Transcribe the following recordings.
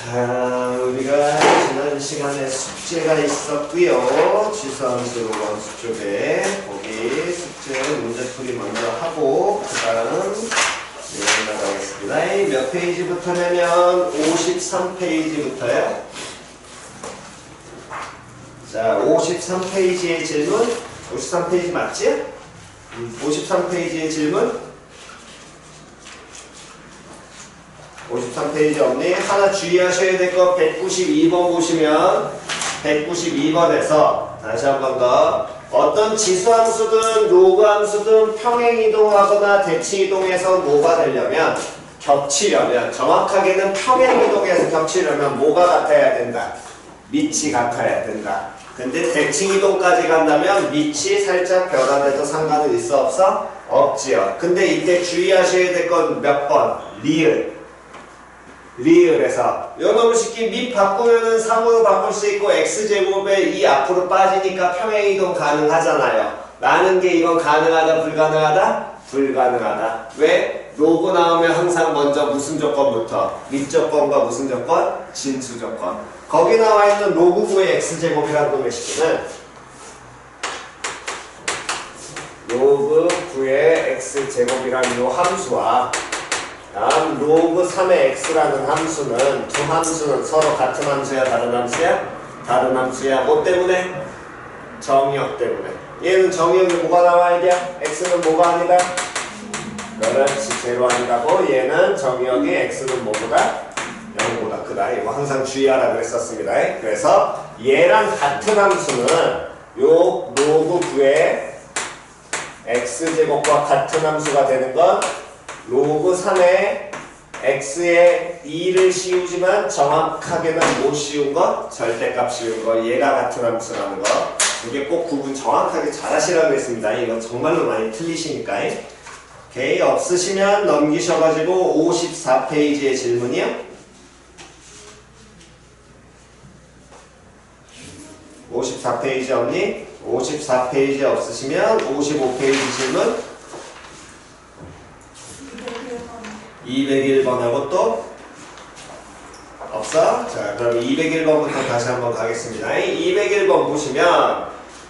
자, 우리가 지난 시간에 숙제가 있었고요. 지수함수 원수 쪽에 거기 숙제 문제풀이 먼저 하고 그 다음 나가겠습니다. 몇 페이지부터냐면 53페이지부터요. 자, 53페이지의 질문 53페이지 맞지? 53페이지의 질문 53페이지 없니? 하나 주의하셔야 될 거 192번 보시면 192번에서 다시 한 번 더 어떤 지수함수든 로그함수든 평행이동하거나 대칭이동해서 뭐가 되려면 겹치려면 정확하게는 평행이동해서 겹치려면 뭐가 같아야 된다? 밑이 같아야 된다. 근데 대칭이동까지 간다면 밑이 살짝 변화돼도 상관은 있어 없어? 없지요. 근데 이때 주의하셔야 될 건 몇 번? 리을에서 요놈 쉽게 밑 바꾸면은 3으로 바꿀 수 있고 x제곱에 이 앞으로 빠지니까 평행이동 가능하잖아요. 라는 게 이건 가능하다 불가능하다? 불가능하다. 왜? 로그 나오면 항상 먼저 무슨 조건부터? 밑 조건과 무슨 조건? 진수 조건. 거기 나와 있는 로그 9의 x제곱이라는 놈의 식은 로그 9의 x제곱이라는 요 함수와 다음 로그 3의 x라는 함수는 두 함수는 서로 같은 함수야 다른 함수야? 다른 함수야. 뭐 때문에? 정의역 때문에. 얘는 정의역이 뭐가 나와야 돼? x는 뭐가 아니다? 그렇지, 제로 아니라고. 얘는 정의역이 x는 뭐보다? 0보다 크다. 이거 항상 주의하라 그랬었습니다. 그래서 얘랑 같은 함수는 요 로그 9의 x제곱과 같은 함수가 되는 건 로그 3의 x에 2를 씌우지만 정확하게는 못 씌운 거, 절대값 씌운 거, 얘가 같은 함수라는 거. 이게 꼭 구분 정확하게 잘 하시라고 했습니다. 이거 정말로 많이 틀리시니까. 오케이, 없으시면 넘기셔가지고 54페이지의 질문이요. 54페이지 없니? 54페이지 없으시면 55페이지 질문 201번하고 또 없어? 자, 그럼 201번부터 다시 한번 가겠습니다. 201번 보시면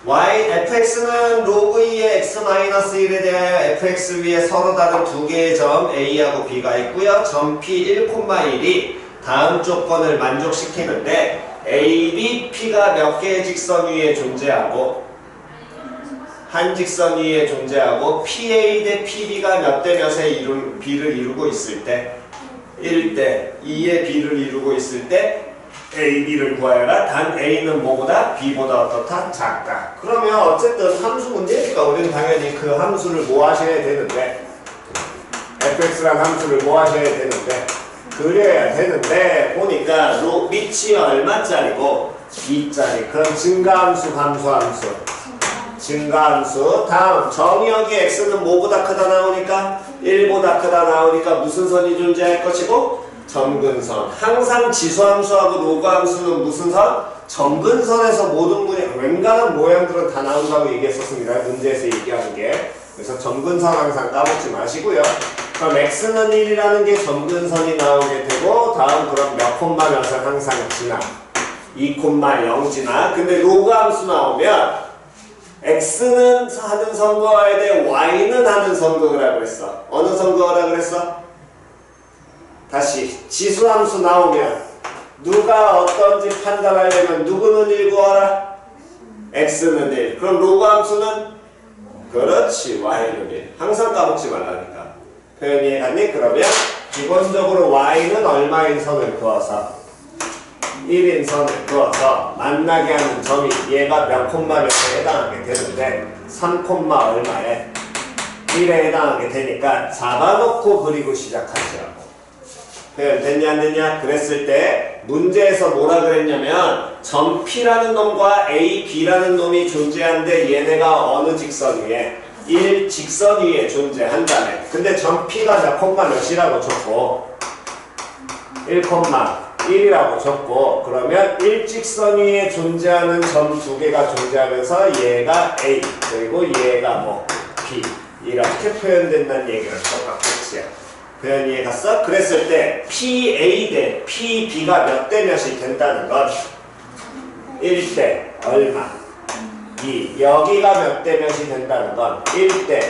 fx는 로그 2의 x-1에 대하여 fx 위에 서로 다른 두 개의 점 a하고 b가 있고요. 점 p 1,1이 다음 조건을 만족시키는데 a, b, p가 몇 개의 직선 위에 존재하고 한 직선 위에 존재하고 PA 대 PB가 몇 대 몇의 B를 이루고 있을 때 1대 2의 B를 이루고 있을 때 A, B를 구하여라. 단 A는 뭐보다? B보다 어떻다? 작다. 그러면 어쨌든 함수 문제니까 우리는 당연히 그 함수를 뭐 하셔야 되는데 fx라는 함수를 뭐 하셔야 되는데 그려야 되는데 보니까 밑이 얼마짜리고 2짜리. 그럼 증가함수 감소함수 증가함수. 다음 정의역의 x는 뭐보다 크다 나오니까 1보다 크다 나오니까 무슨 선이 존재할 것이고 점근선. 항상 지수함수하고 로그함수는 무슨 선? 점근선에서 모든 웬간한 모양들은 다 나온다고 얘기했었습니다. 문제에서 얘기하는 게. 그래서 점근선 항상 까먹지 마시고요. 그럼 x는 1이라는 게 점근선이 나오게 되고 다음 그럼 몇 콤마 몇을 항상 지나 2,0 지나. 근데 로그함수 나오면 x는 하는 선 그어야 돼. y는 하는 선 그으라 그랬어. 어느 선 그어라 그랬어? 다시 지수함수 나오면 누가 어떤지 판단하려면 누구는 1 구하라? x는 1. 그럼 로그함수는? 그렇지, y는 1. 항상 까먹지 말라니까. 표현이 해갔니? 그러면 기본적으로 y는 얼마인 선을 그어서 1인 선을 그어서 만나게 하는 점이 얘가 몇 콤마 몇에 해당하게 되는데 3 콤마 얼마에 1에 해당하게 되니까 잡아놓고 그리고 시작하시라고. 표현 됐냐 안 됐냐? 그랬을 때 문제에서 뭐라 그랬냐면 점 P라는 놈과 A, B라는 놈이 존재하는데 얘네가 어느 직선 위에? 1 직선 위에 존재한다네. 근데 점 P가 몇 콤마 몇이라고 줬고 1 콤마 1이라고 적고 그러면 일직선 위에 존재하는 점 두 개가 존재하면서 얘가 A 그리고 얘가 뭐 B 이렇게 표현된다는 얘기를 써갖고 끝이야. 표현 이해 갔어? 그랬을 때 PA 대 PB가 몇 대 몇이 된다는 건 1대 얼마 2 여기가 몇 대 몇이 된다는 건 1대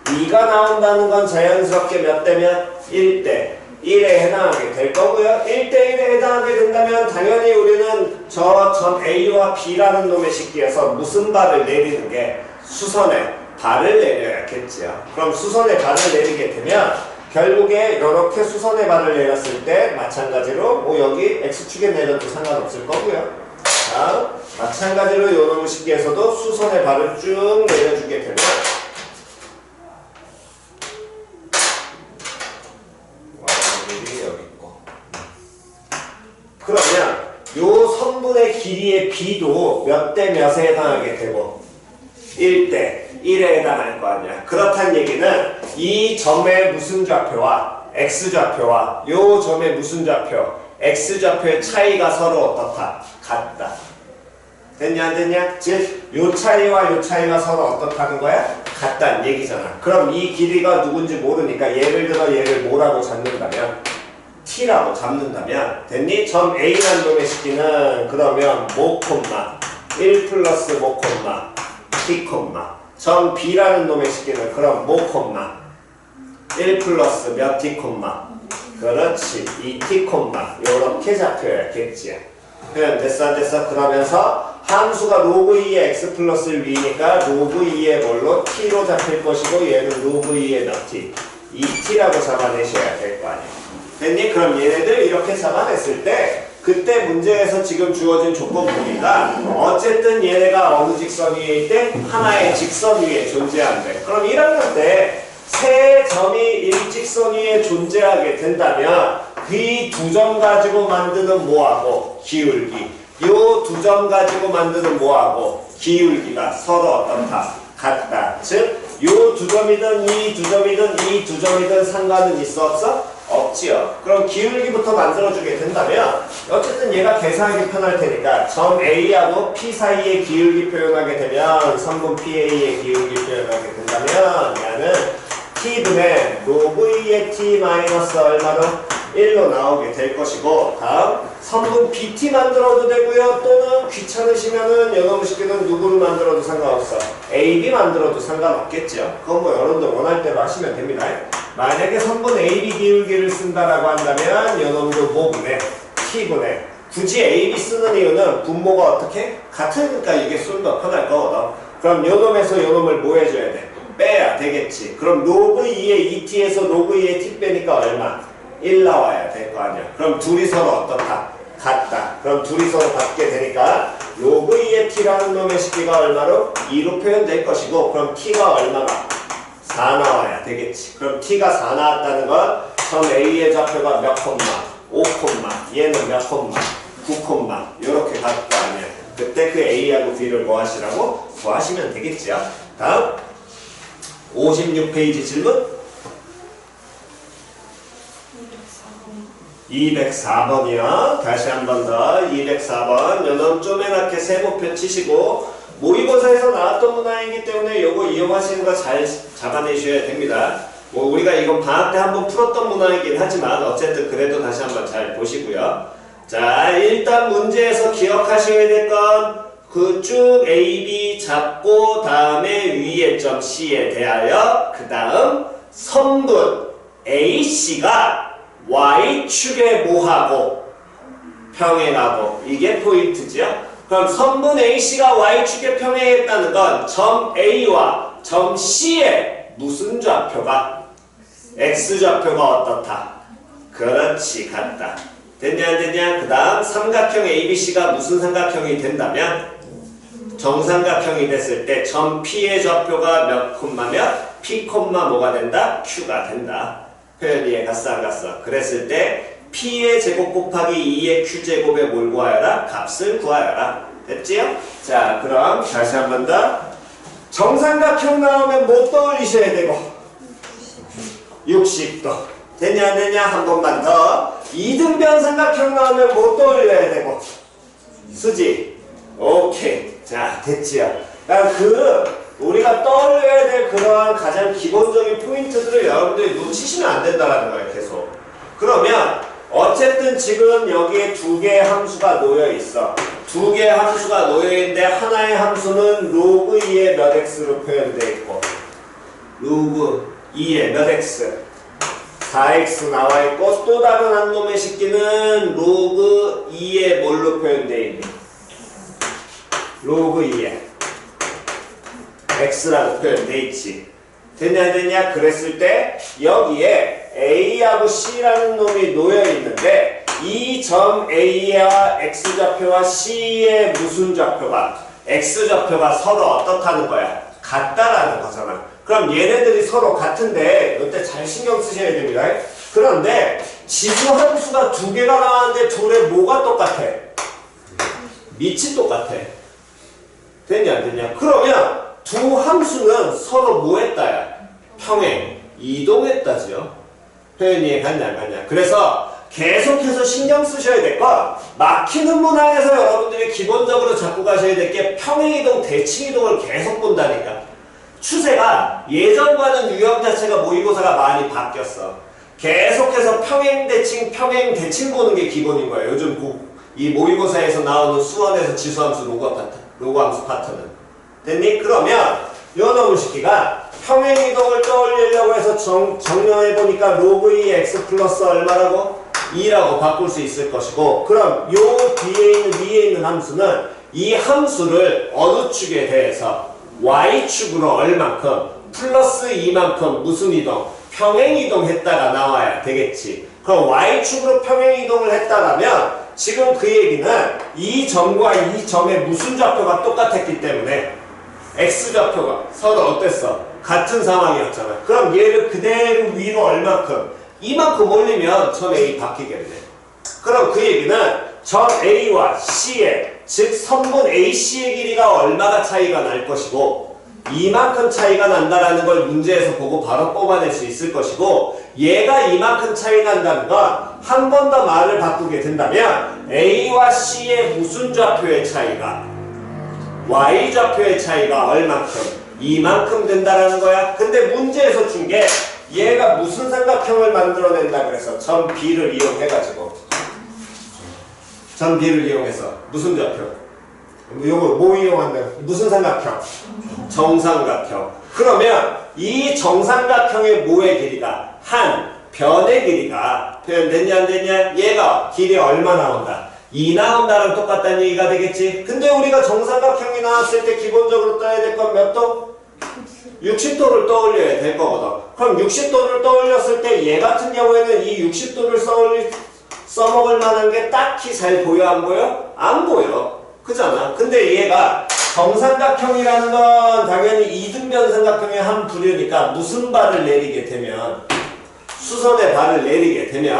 2가 나온다는 건 자연스럽게 몇 대 몇? 1대 1에 해당하게 될 거고요. 1대 1에 해당하게 된다면 당연히 우리는 저 점 A와 B라는 놈의 식기에서 무슨 발을 내리는 게 수선에 발을 내려야겠지요. 그럼 수선에 발을 내리게 되면 결국에 이렇게 수선에 발을 내렸을 때 마찬가지로 뭐 여기 X축에 내려도 상관없을 거고요. 자, 마찬가지로 요 놈의 식기에서도 수선에 발을 쭉 내려주게 되면 그러면 요 선분의 길이의 B도 몇 대 몇에 해당하게 되고 1대 1에 해당할 거 아니야. 그렇단 얘기는 이 점의 무슨 좌표와 X좌표와 요 점의 무슨 좌표 X좌표의 차이가 서로 어떻다? 같다. 됐냐 안 됐냐? 즉 요 차이와 요 차이가 서로 어떻다는 거야? 같다는 얘기잖아. 그럼 이 길이가 누군지 모르니까 예를 들어 얘를 뭐라고 잡는다면 T라고 잡는다면 됐니? 점 A라는 놈의 식기는 그러면 모 콤마 1 플러스 모 콤마 T 콤마 점 B라는 놈의 식기는 그럼 모 콤마 1 플러스 몇 T 콤마 그렇지 2T 콤마 요렇게 잡혀야겠지. 표현 됐어 안 됐어? 그러면서 함수가 로그 2의 x 플러스 1이니까 로그 2의 뭘로? t로 잡힐 것이고 얘는 로그 2의 몇 t? 2t라고 잡아내셔야 될 거 아니야. 됐니? 그럼 얘네들 이렇게 잡아냈을 때 그때 문제에서 지금 주어진 조건부니까 어쨌든 얘네가 어느 직선 위에 있대? 하나의 직선 위에 존재한대. 그럼 1학년 때 세 점이 일직선 위에 존재하게 된다면 그 두 점 가지고 만드는 뭐하고? 기울기. 요 두 점 가지고 만드는 뭐하고? 기울기가 서로 어떻다? 같다. 즉, 요 두 점이든 이 두 점이든 이 두 점이든 상관은 있어 없어? 없지요. 그럼 기울기부터 만들어주게 된다면 어쨌든 얘가 계산하기 편할 테니까 점 A하고 P 사이의 기울기 표현하게 되면 선분 PA의 기울기 표현하게 된다면 얘는 T분의 로그 2의 T 마이너스 얼마로? 1로 나오게 될 것이고 다음 선분 BT 만들어도 되고요. 또는 귀찮으시면은 연어무식기는 누구를 만들어도 상관없어. AB 만들어도 상관없겠죠. 그건 뭐 여러분들 원할 대로 하시면 됩니다. 만약에 선분 AB 기울기를 쓴다라고 한다면 연어무도 뭐분의 T분의 굳이 AB 쓰는 이유는 분모가 어떻게? 같으니까 이게 좀 더 편할 거거든. 그럼 요놈에서 요놈을 뭐 해줘야 돼? 빼야 되겠지. 그럼 로그 2의 2t에서 로그 2의 t 빼니까 얼마? 1 나와야 될 거 아니야. 그럼 둘이 서로 어떻다? 같다. 그럼 둘이 서로 같게 되니까 로그 2의 t라는 놈의 식기가 얼마로? 2로 표현될 것이고 그럼 t가 얼마가? 4 나와야 되겠지. 그럼 t가 4 나왔다는 건 점 A의 좌표가 몇 콤마? 5 콤마 얘는 몇 콤마? 9 콤마 요렇게 갈 거 아니야. 그때 그 A하고 B를 뭐 하시라고? 구하시면 되겠지요. 다음 56페이지 질문 204번이요. 다시 한 번 더 204번 요놈 쪼매랗게 세모표 치시고 모의고사에서 나왔던 문항이기 때문에 요거 이용하시는 거 잘 잡아내셔야 됩니다. 뭐 우리가 이건 방학 때 한번 풀었던 문항이긴 하지만 어쨌든 그래도 다시 한번 잘 보시고요. 자 일단 문제에서 기억하셔야 될 건 그 쭉 A, B 잡고 다음에 위의 점 C에 대하여 그 다음 선분 AC가 Y축에 뭐하고 평행하고 이게 포인트지요. 그럼 선분 AC가 Y축에 평행했다는 건 점 A와 점 C의 무슨 좌표가? X좌표가 어떻다? 그렇지 같다. 됐냐 안 됐냐? 그 다음 삼각형 ABC가 무슨 삼각형이 된다면 정삼각형이 됐을 때 점 P의 좌표가 몇 콤마면 P 콤마 뭐가 된다? Q가 된다. 표현 이해 갔어 안 갔어? 그랬을 때 P의 제곱 곱하기 2의 Q제곱에 뭘 구하여라? 값을 구하여라. 됐지요? 자 그럼 다시 한 번 더 정삼각형 나오면 뭐 떠올리셔야 되고 60도 됐냐 안 됐냐? 한 번만 더 이등변 삼각형 나오면 뭐 떠올려야 되고 수지 오케이 자 됐지요. 그 우리가 떠올려야 될 그러한 가장 기본적인 포인트들을 여러분들이 놓치시면 안 된다는 거예요. 계속. 그러면 어쨌든 지금 여기에 두 개의 함수가 놓여 있어. 두 개의 함수가 놓여 있는데 하나의 함수는 로그 2의 몇 x로 표현되어 있고 로그 2의 몇 x 4x 나와 있고 또 다른 한 놈의 식기는 로그 2의 뭘로 표현되어 있니? 로그 2의 x라고 표현되어 있지. 됐냐 안 됐냐? 그랬을 때 여기에 a하고 c라는 놈이 놓여 있는데 이 점 a와 x좌표와 c의 무슨 좌표가 x좌표가 서로 어떻다는 거야? 같다라는 거잖아. 그럼 얘네들이 서로 같은데 이때 잘 신경 쓰셔야 됩니다. 그런데 지수 함수가 두 개가 나왔는데 둘의 뭐가 똑같아? 밑이 똑같아. 됐냐 안 됐냐? 그러면 두 함수는 서로 뭐 했다야? 평행, 이동했다죠. 표현이 갔냐 안 갔냐. 그래서 계속해서 신경 쓰셔야 될 건 막히는 문항에서 여러분들이 기본적으로 잡고 가셔야 될 게 평행이동, 대칭이동을 계속 본다니까. 추세가 예전과는 유형 자체가 모의고사가 많이 바뀌었어. 계속해서 평행대칭 보는 게 기본인 거예요. 요즘 이 모의고사에서 나오는 수원에서 지수함수 로그함수 파트는. 됐니? 그러면 요 놈의 식기가 평행이동을 떠올리려고 해서 정렬해보니까 로그 2 x 플러스 얼마라고? 2라고 바꿀 수 있을 것이고, 그럼 요 뒤에 있는 위에 있는 함수는 이 함수를 어느 축에 대해서 y축으로 얼만큼 플러스 2만큼 무슨 이동? 평행이동 했다가 나와야 되겠지. 그럼 y축으로 평행이동을 했다라면 지금 그 얘기는 이 점과 이 점의 무슨 좌표가 똑같았기 때문에 x좌표가 서로 어땠어? 같은 상황이었잖아. 그럼 얘를 그대로 위로 얼만큼? 이만큼 올리면 점 A 바뀌겠네. 그럼 그 얘기는 점 A와 C의 즉 선분 AC의 길이가 얼마가 차이가 날 것이고 이만큼 차이가 난다라는 걸 문제에서 보고 바로 뽑아낼 수 있을 것이고 얘가 이만큼 차이 난다는 건 한 번 더 말을 바꾸게 된다면 A와 C의 무슨 좌표의 차이가 Y좌표의 차이가 얼만큼? 이만큼 된다라는 거야. 근데 문제에서 준 게 얘가 무슨 삼각형을 만들어낸다 그래서 점 B를 이용해가지고 점 B를 이용해서 무슨 좌표? 요걸 뭐 이용한다? 무슨 삼각형? 정삼각형. 그러면 이 정삼각형의 뭐의 길이가? 한 변의 길이가 표현됐냐 안 됐냐? 얘가 길이 얼마 나온다? 2 나온다랑 똑같다는 얘기가 되겠지? 근데 우리가 정삼각형이 나왔을 때 기본적으로 떠야 될 건 몇 도? 60도를 떠올려야 될 거거든. 그럼 60도를 떠올렸을 때 얘 같은 경우에는 이 60도를 써먹을 만한 게 딱히 잘 보여 안 보여? 안 보여. 그잖아. 근데 얘가 정삼각형이라는 건 당연히 이등변 삼각형의 한 부류니까 무슨 발을 내리게 되면 수선의 발을 내리게 되면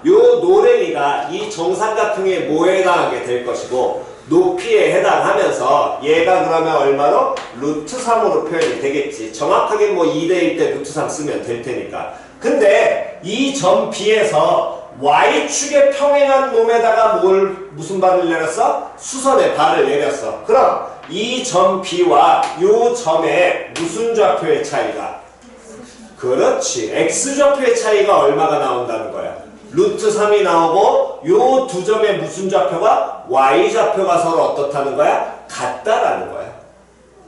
요 노랭이가 이 정삼각형에 뭐에 해당하게 될 것이고 높이에 해당하면서 얘가 그러면 얼마로? 루트 3으로 표현이 되겠지. 정확하게 뭐 2대1 때 루트 3 쓰면 될 테니까. 근데 이 점 B에서 Y축에 평행한 놈에다가 무슨 발을 내렸어? 수선의 발을 내렸어. 그럼 이 점 B와 요 점의 무슨 좌표의 차이가? 그렇지. X좌표의 차이가 얼마가 나온다는 거야? 루트 3이 나오고 요 두 점의 무슨 좌표가? Y좌표가 서로 어떻다는 거야? 같다라는 거야.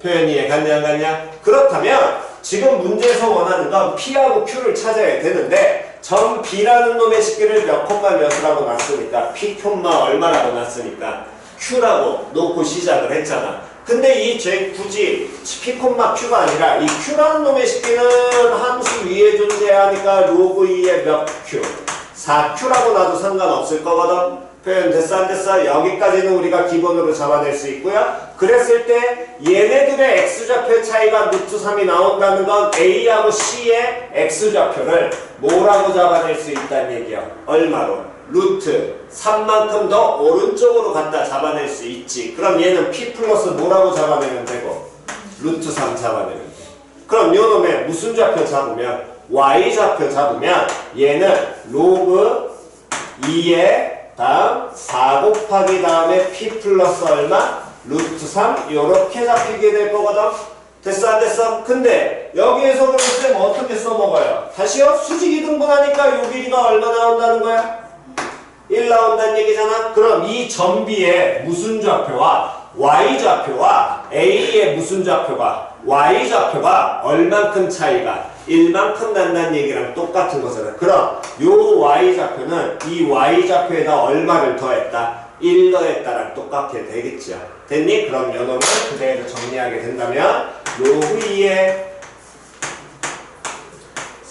표현이 이해 갔냐 안 갔냐? 그렇다면 지금 문제에서 원하는 건 P하고 Q를 찾아야 되는데 점 B라는 놈의 식기를 몇 콤마 몇이라고 놨으니까 P 콤마 얼마라고 놨으니까 Q라고 놓고 시작을 했잖아. 근데 이 굳이 P 콤마 Q가 아니라 이 Q라는 놈의 식기는 함수 위에 존재하니까 로그 2의 몇 Q 4Q라고 놔도 상관없을 거거든. 표현 됐어 안 됐어? 여기까지는 우리가 기본으로 잡아낼 수 있고요. 그랬을 때 얘네들의 X좌표 차이가 루트 3이 나온다는 건 A하고 C의 X좌표를 뭐라고 잡아낼 수 있다는 얘기야. 얼마로? 루트 3만큼 더 오른쪽으로 갖다 잡아낼 수 있지. 그럼 얘는 P 플러스 뭐라고 잡아내면 되고? 루트 3 잡아내면 돼. 그럼 요 놈의 무슨 좌표 잡으면? Y좌표 잡으면 얘는 로그 2의 다음 4 곱하기 다음에 P 플러스 얼마? 루트 3 요렇게 잡히게 될 거거든. 됐어 안 됐어? 근데 여기에서 그럼 쌤 어떻게 써먹어요? 다시요? 수직이 등분하니까 요 길이가 얼마 나온다는 거야? 1 나온다는 얘기잖아? 그럼 이 점비의 무슨 좌표와 y좌표와 a의 무슨 좌표가 y좌표가 얼만큼 차이가 1만큼 난다는 얘기랑 똑같은 거잖아. 그럼 요 y좌표는 이 y좌표에다 얼마를 더했다? 1 더했다랑 똑같게 되겠죠. 됐니? 그럼 요 놈을 그대로 정리하게 된다면 로그 2의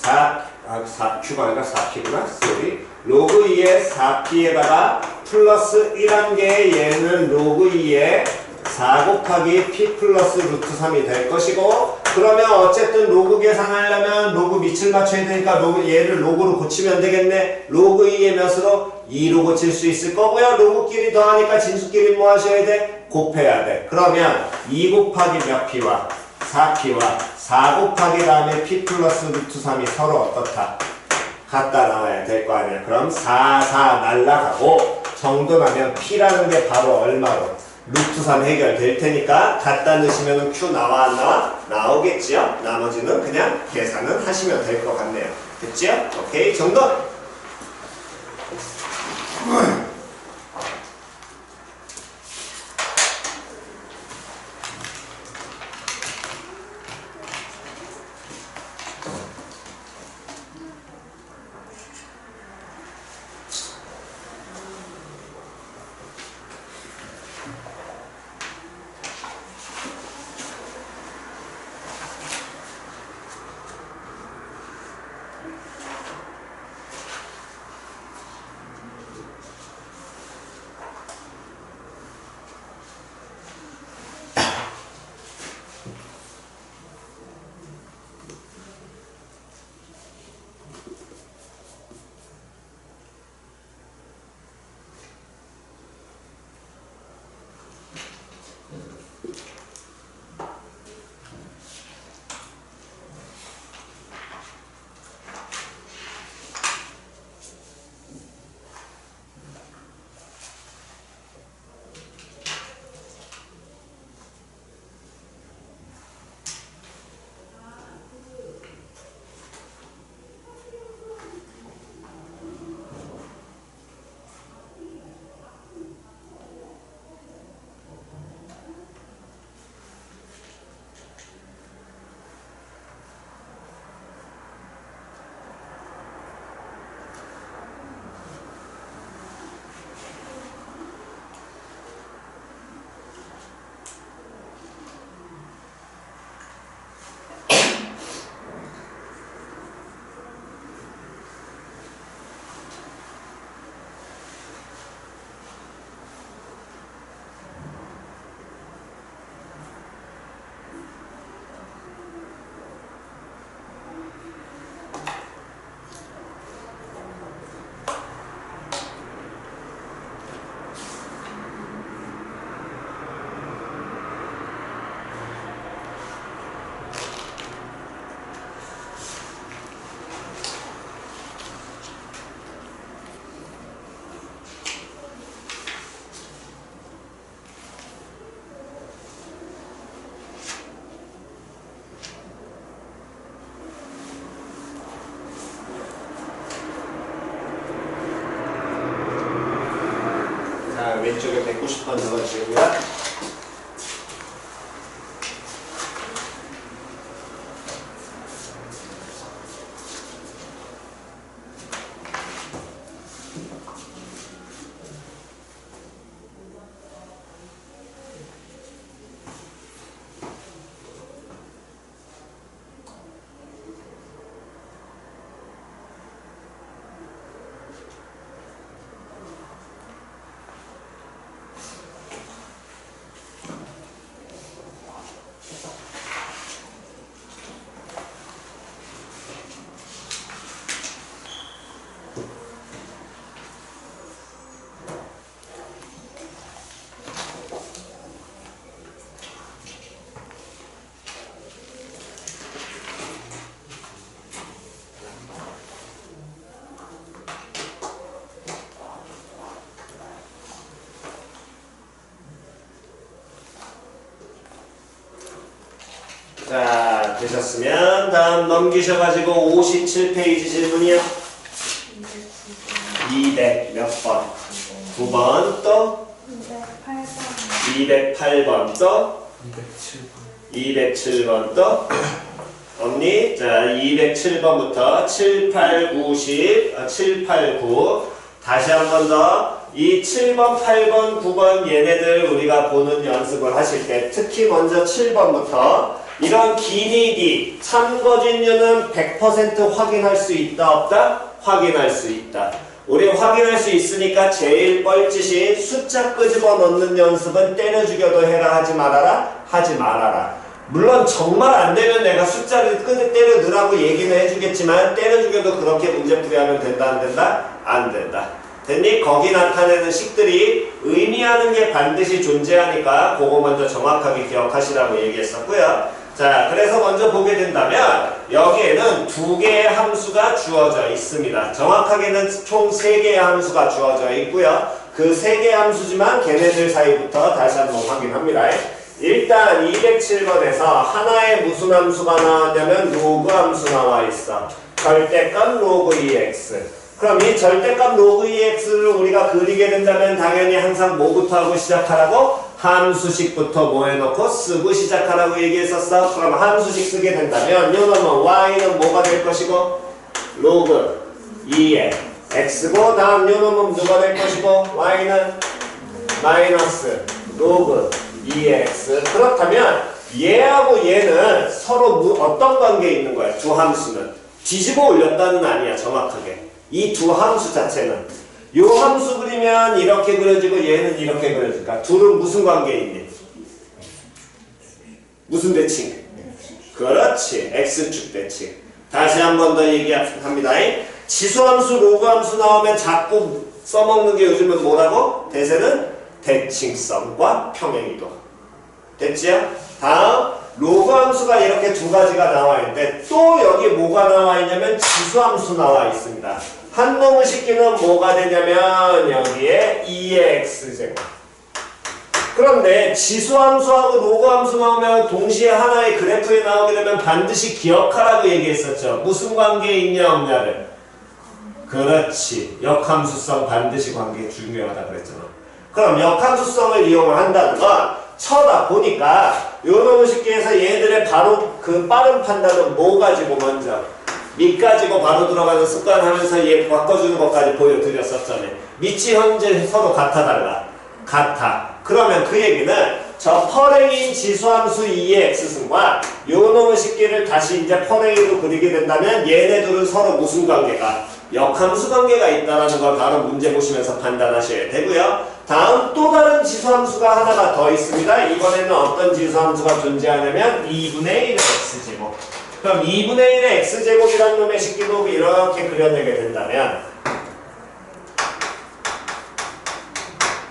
4Q가 아니라 4P구나. 쏘리. 로그 2의 4P에다가 플러스 1한개의 얘는 로그 2의 4 곱하기 P 플러스 루트 3이 될 것이고, 그러면 어쨌든 로그 계산하려면 로그 밑을 맞춰야 되니까 얘를 로그로 고치면 되겠네. 로그 2의 몇으로? 2로 고칠 수 있을 거고요. 로그끼리 더하니까 진수끼리 뭐 하셔야 돼? 곱해야 돼. 그러면 2 곱하기 몇 P와 4P와 4 곱하기 다음에 P 플러스 루트 3이 서로 어떻다? 같다 나와야 될 거 아니야. 그럼 4, 4 날라가고 정돈하면 P라는 게 바로 얼마로? 루트 3 해결될 테니까 갖다 넣으시면 Q 나와 안 나와? 나오겠지요? 나머지는 그냥 계산은 하시면 될 것 같네요. 됐지요? 오케이 정돈! 왼쪽에 190번 적어주시고요. 자, 되셨으면 다음 넘기셔가지고 57페이지 질문이요. 200 몇 번? 9번 또? 208번 또? 207번 또? 언니, 자, 207번부터 7, 8, 9, 10, 7, 8, 9 다시 한 번 더 이 7번, 8번, 9번 얘네들 우리가 보는 연습을 하실 때 특히 먼저 7번부터 이런 기니디, 참거진율은 100% 확인할 수 있다 없다? 확인할 수 있다. 우리 확인할 수 있으니까 제일 뻘짓인 숫자 끄집어 넣는 연습은 때려 죽여도 해라 하지 말아라? 하지 말아라. 물론 정말 안 되면 내가 숫자를 때려 넣으라고 얘기는 해주겠지만 때려 죽여도 그렇게 문제풀이하면 된다 안 된다? 안 된다. 됐니? 거기 나타내는 식들이 의미하는 게 반드시 존재하니까 그거 먼저 정확하게 기억하시라고 얘기했었고요. 자, 그래서 먼저 보게 된다면 여기에는 2개의 함수가 주어져 있습니다. 정확하게는 총 3개의 함수가 주어져 있고요. 그 3개의 함수지만 걔네들 사이부터 다시 한번 확인합니다. 일단 207번에서 하나의 무슨 함수가 나왔냐면 로그 함수 나와 있어. 절대값 로그 2x. 그럼 이 절대값 로그 2x를 우리가 그리게 된다면 당연히 항상 뭐부터 하고 시작하라고? 함수식부터 뭐 해놓고 쓰고 시작하라고 얘기했었어. 그럼 함수식 쓰게 된다면 요놈은 y는 뭐가 될 것이고 로그 2의 x고 다음 요놈은 누가 될 것이고 y는 마이너스 로그 2의 x. 그렇다면 얘하고 얘는 서로 어떤 관계에 있는 거야? 두 함수는 뒤집어 올렸다는 아니야. 정확하게 이 두 함수 자체는 요 함수 그리면 이렇게 그려지고 얘는 이렇게 그려질까? 둘은 무슨 관계에 있니? 무슨 대칭? 그렇지. x축 대칭. 다시 한 번 더 얘기합니다. 지수함수, 로그함수 나오면 자꾸 써먹는 게 요즘은 뭐라고? 대세는 대칭성과 평행이동. 됐지요? 다음 로그함수가 이렇게 2가지가 나와 있는데 또 여기 뭐가 나와 있냐면 지수함수 나와 있습니다. 한 놈의 식기는 뭐가 되냐면 여기에 2의 x제곱. 그런데 지수함수하고 로그함수 나오면 동시에 하나의 그래프에 나오게 되면 반드시 기억하라고 얘기했었죠. 무슨 관계에 있냐 없냐를. 그렇지. 역함수성 반드시 관계 중요하다 그랬잖아. 그럼 역함수성을 이용을 한다는 건 쳐다보니까 요놈의 식기에서 얘들의 바로 그 빠른 판단은 뭐 가지고 먼저 밑 가지고 바로 들어가는 습관 하면서 얘 바꿔주는 것까지 보여드렸었잖아요. 밑이 현재 서로 같아 달라. 같아. 그러면 그 얘기는 저 퍼레인 지수함수 2의 x승과 요놈의 식기를 다시 이제 퍼레인으로 그리게 된다면 얘네들은 서로 무슨 관계가? 역함수 관계가 있다는 걸 바로 문제 보시면서 판단하셔야 되고요. 다음 또 다른 지수함수가 하나가 더 있습니다. 이번에는 어떤 지수함수가 존재하냐면 2분의 1의 x제곱. 그럼 2분의 1의 x제곱이라는 놈의 식기도 이렇게 그려내게 된다면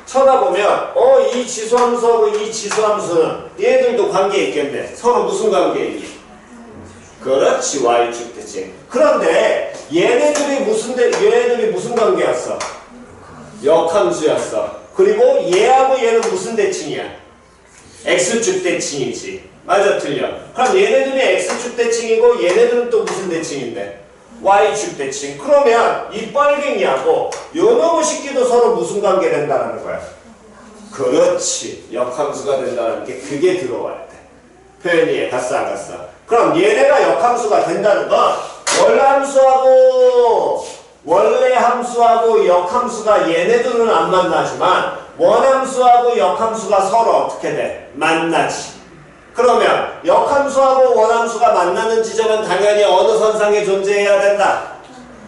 쳐다보면 이 지수함수하고 이 지수함수는 얘들도 관계 있겠네. 서로 무슨 관계 있니? 그렇지. y축 대칭. 그런데 얘네들이 무슨 관계였어? 역함수였어. 그리고 얘하고 얘는 무슨 대칭이야? x축 대칭이지. 맞아 틀려. 그럼 얘네들이 x축 대칭이고 얘네들은 또 무슨 대칭인데? y축 대칭. 그러면 이 빨갱이하고 요놈의 식기도 서로 무슨 관계 된다는 거야? 그렇지. 역함수가 된다는 게 그게 들어와야 돼. 표현이 갔어 안 갔어? 그럼 얘네가 역함수가 된다는 건 원래 함수하고 역함수가 얘네들은 안 만나지만 원함수하고 역함수가 서로 어떻게 돼? 만나지. 그러면 역함수하고 원함수가 만나는 지점은 당연히 어느 선상에 존재해야 된다?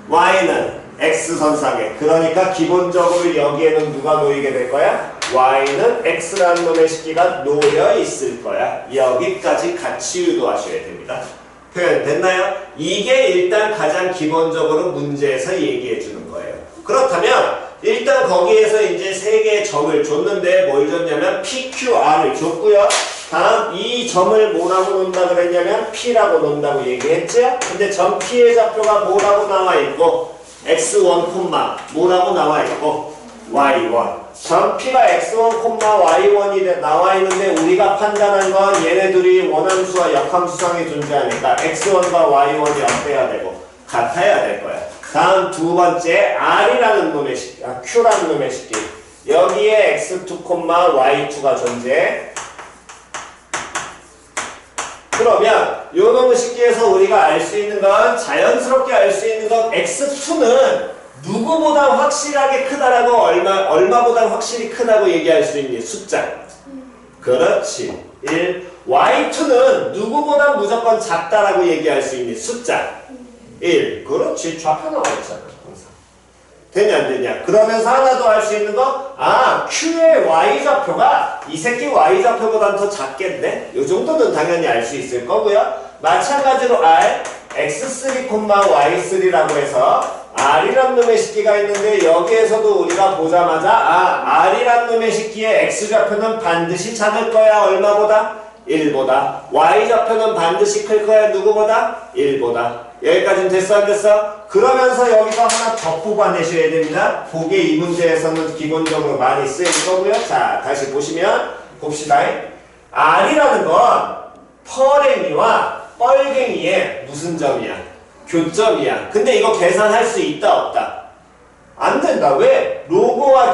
y는 x선상에. 그러니까 기본적으로 여기에는 누가 놓이게 될 거야? y는 x라는 놈의 식기가 놓여 있을 거야. 여기까지 같이 유도하셔야 됩니다. 표현 됐나요? 이게 일단 가장 기본적으로 문제에서 얘기해 주는 거예요. 그렇다면 일단 거기에서 이제 3개의 점을 줬는데 뭘 줬냐면 PQR을 줬고요. 다음 이 점을 뭐라고 놓는다 그랬냐면 P라고 놓는다고 얘기했죠? 근데 점 P의 좌표가 뭐라고 나와 있고 X1, 뭐라고 나와 있고 y1. 점 P가 x1, y1이 나와 있는데 우리가 판단한 건 얘네들이 원함수와 역함수상에 존재하니까 x1과 y1이 어때야 되고 같아야 될 거야. 다음 두 번째 R이라는 놈의 식기, Q라는 놈의 식기. 여기에 x2, y2가 존재해. 그러면 요 놈의 식기에서 우리가 알 수 있는 건 자연스럽게 알 수 있는 건 x2는 누구보다 확실하게 크다라고 얼마보다 확실히 크다고 얘기할 수 있니? 숫자. 그렇지. 1. y2는 누구보다 무조건 작다라고 얘기할 수 있니? 숫자. 1. 그렇지. 좌표 나와 있잖아. 항상. 되냐 안 되냐? 그러면서 하나 더 할 수 있는 거? Q의 y좌표가 이 새끼 y좌표보다는 더 작겠네? 요 정도는 당연히 알 수 있을 거고요. 마찬가지로 R, x3, y3라고 해서 R이란 놈의 식기가 있는데 여기에서도 우리가 보자마자 R이란 놈의 식기의 X좌표는 반드시 작을 거야. 얼마보다? 1보다. Y좌표는 반드시 클 거야. 누구보다? 1보다. 여기까지는 됐어 안 됐어? 그러면서 여기서 하나 더 뽑아내셔야 됩니다. 그게 이 문제에서는 기본적으로 많이 쓰일 거고요. 자, 다시 보시면 봅시다. R이라는 건 펄랭이와 뻘갱이의 무슨 점이야? 교점이야. 근데 이거 계산할 수 있다 없다? 안 된다. 왜? 로그와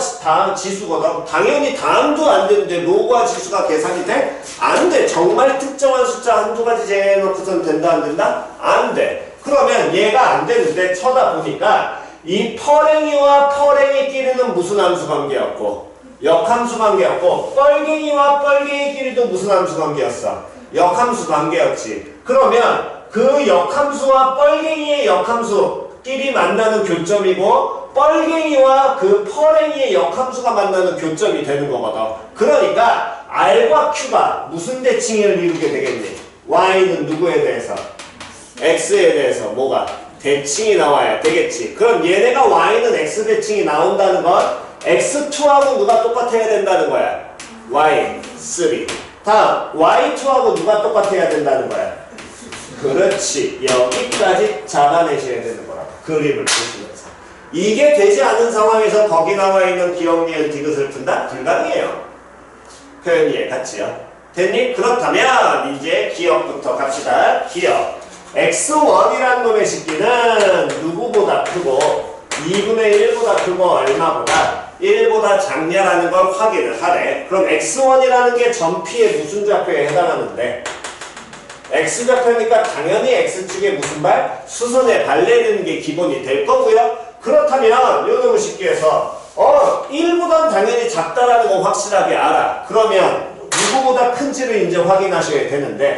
지수거든. 당연히 다음도 안 되는데 로그와 지수가 계산이 돼? 안 돼. 정말 특정한 숫자 한두 가지 재놓고선 된다 안 된다? 안 돼. 그러면 얘가 안 되는데 쳐다보니까 이 펄랭이와 펄랭이끼리는 무슨 함수 관계였고 역함수 관계였고 뻘갱이와 뻘갱이끼리도 무슨 함수 관계였어? 역함수 관계였지. 그러면 그 역함수와 뻘갱이의 역함수끼리 만나는 교점이고 뻘갱이와 그 펄랭이의 역함수가 만나는 교점이 되는 거거든. 그러니까 R과 Q가 무슨 대칭을 이루게 되겠니? Y는 누구에 대해서? X에 대해서 뭐가? 대칭이 나와야 되겠지. 그럼 얘네가 Y는 X 대칭이 나온다는 건 X2하고 누가 똑같아야 된다는 거야? Y3. 다음 Y2하고 누가 똑같아야 된다는 거야? 그렇지. 여기까지 잡아내셔야 되는 거라고. 그림을 보시면서. 이게 되지 않은 상황에서 거기 나와 있는 기억, 리을, 디귿을 푼다? 불가능해요. 표현 이해 갔지요? 됐니? 그렇다면 이제 기억부터 갑시다. 기억. x1이라는 놈의 식기는 누구보다 크고 2분의 1보다 크고 얼마보다 1보다 작냐라는 걸 확인을 하래. 그럼 x1이라는 게 전피의 무슨 좌표에 해당하는데 x좌표니까 당연히 x축에 무슨 발? 수선에 발 내리는 게 기본이 될 거고요. 그렇다면 요놈의 식기에서 1보단 당연히 작다라는 거 확실하게 알아. 그러면 누구보다 큰지를 이제 확인하셔야 되는데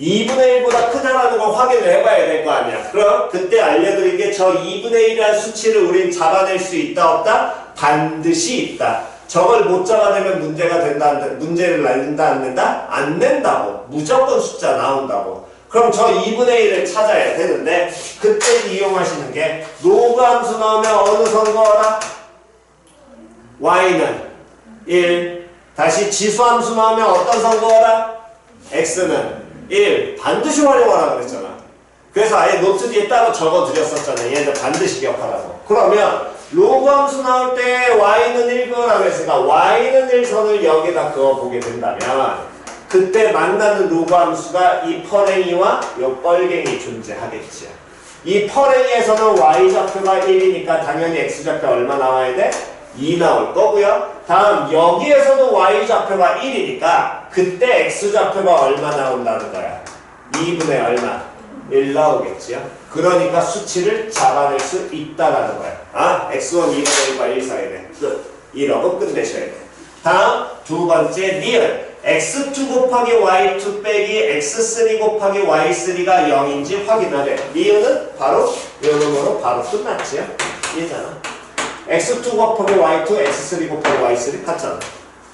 2분의 1보다 크다라는 걸 확인을 해봐야 될 거 아니야. 그럼 그때 알려드린 게 저 2분의 1이라는 수치를 우린 잡아낼 수 있다 없다? 반드시 있다. 저걸 못 잡아내면 문제가 된다, 문제를 낸다, 안 낸다? 안 낸다고. 무조건 숫자 나온다고. 그럼 저 2분의 1을 찾아야 되는데 그때 이용하시는 게 로그 함수 나오면 어느 선거어라? y는 1. 다시 지수 함수 나오면 어떤 선거어라? x는 1. 반드시 활용하라고 그랬잖아. 그래서 아예 노트 뒤에 따로 적어드렸었잖아. 얘들 반드시 기억하라고. 그러면 로그 함수 나올 때 y는 1 그거라고 했으니까 y는 1선을 여기다 그어보게 된다면 그때 만나는 로그 함수가 이 펄랭이와 요 뻘갱이 존재하겠죠. 이 펄랭이에서는 y좌표가 1이니까 당연히 x좌표 얼마 나와야 돼? 2 나올 거고요. 다음 여기에서도 y좌표가 1이니까 그때 x좌표가 얼마 나온다는 거야? 2분의 얼마? 1 나오겠지요. 그러니까 수치를 잡아낼 수 있다라는 거야. x1 2분의 1과 1 사이네. 끝. 이러고 끝내셔야 돼. 다음 두 번째 리을. x2 곱하기 y2 빼기 x3 곱하기 y3가 0인지 확인하래. 리을은 바로 요 놈으로 바로 끝났지요. 이해잖아. x2 곱하기 y2, x3 곱하기 y3 같잖아.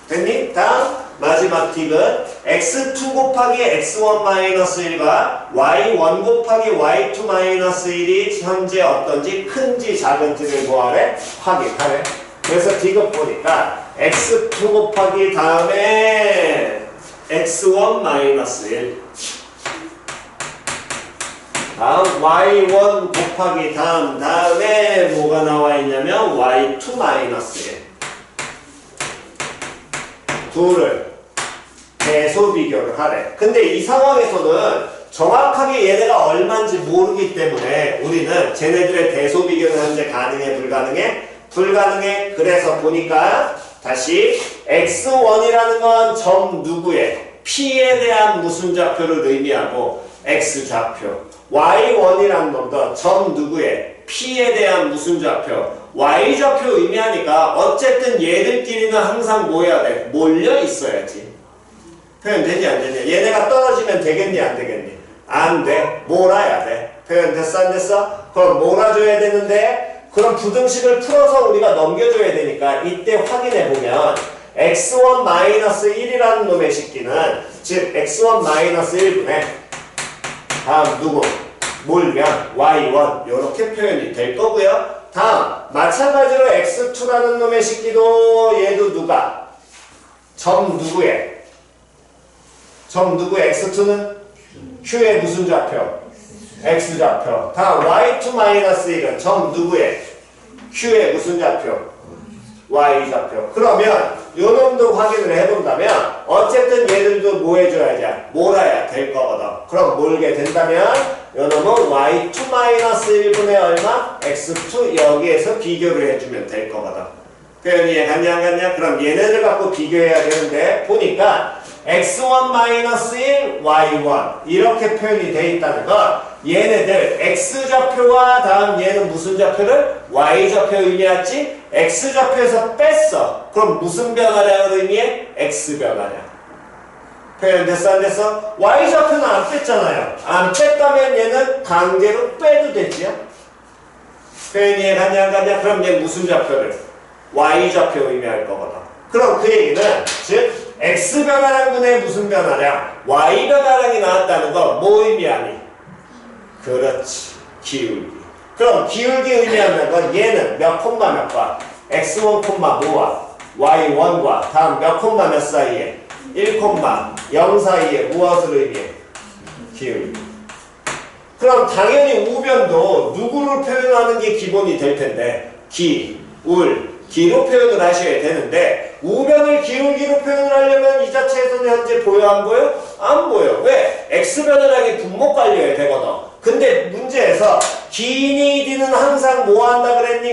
됐니? 다음 마지막 팁은 x2 곱하기 x1-1과 y1 곱하기 y2-1이 현재 어떤지 큰지 작은지를 뭐하래? 확인하래. 그래서 디귿 보니까 x2 곱하기 다음에 x1-1 다음 y1 곱하기 다음에 뭐가 나와 있냐면 y2 마이너스 1. 둘을 대소 비교를 하래. 근데 이 상황에서는 정확하게 얘네가 얼마인지 모르기 때문에 우리는 쟤네들의 대소 비교는 현재 가능해, 불가능해? 불가능해. 그래서 보니까 다시 x1이라는 건 점 누구의 p에 대한 무슨 좌표를 의미하고 x 좌표, y1이라는 놈도 점 누구의 p에 대한 무슨 좌표, y 좌표 의미하니까 어쨌든 얘들끼리는 항상 뭐 해야 돼? 몰려 있어야지. 표현 되지 안 되냐? 얘네가 떨어지면 되겠니 안 되겠니? 안 돼. 몰아야 돼. 표현 됐어 안 됐어? 그럼 몰아줘야 되는데 그럼 부등식을 풀어서 우리가 넘겨줘야 되니까 이때 확인해 보면 x1-1이라는 놈의 식기는 즉 x1-1분의 다음 누구? 몰면 y1 이렇게 표현이 될 거고요. 다음 마찬가지로 x2라는 놈의 식기도 얘도 누가? 점 누구의? 점 누구의 x2는? q의 무슨 좌표? x 좌표. 다음 y2-1은 점 누구의? q의 무슨 좌표? y 좌표. 그러면 요놈도 확인을 해본다면 어쨌든 얘들도 뭐 해줘야지? 몰아야 될 거거든. 그럼 몰게 된다면 요놈은 y2-1분의 얼마? x2 여기에서 비교를 해주면 될 거거든. 표현이 이해갔냐 안 갔냐? 그럼 얘네들 갖고 비교해야 되는데 보니까 x1-1, y1 이렇게 표현이 돼 있다는 건 얘네들 x좌표와 다음 얘는 무슨 좌표를? y좌표 의미했지? x좌표에서 뺐어. 그럼 무슨 변화량을 의미해? x변화량. 표현 됐어 안 됐어? y좌표는 안 뺐잖아요. 안 뺐다면 얘는 강제로 빼도 되지요? 표현이 이해갔냐 안 갔냐? 그럼 얘 무슨 좌표를? y좌표 의미할 거거든. 그럼 그 얘기는 즉 x변화량분의 무슨 변화량? y변화량이 나왔다는 건 뭐 의미하니? 그렇지. 기울기. 그럼 기울기 의미하는 건 얘는 몇 콤마 몇 과? x1 콤마 뭐와? y1과 다음 몇 콤마 몇 사이에? 1 콤마 0 사이에 무엇을 의미해? 기울기. 그럼 당연히 우변도 누구를 표현하는 게 기본이 될 텐데 기, 울, 기로 표현을 하셔야 되는데 우변을 기울기로 표현을 하려면 이 자체에서는 현재 보여 안 보여? 안 보여. 왜? x변화량이 분모 관리해야 되거든. 근데 문제에서 기니디는 항상 뭐 한다 그랬니?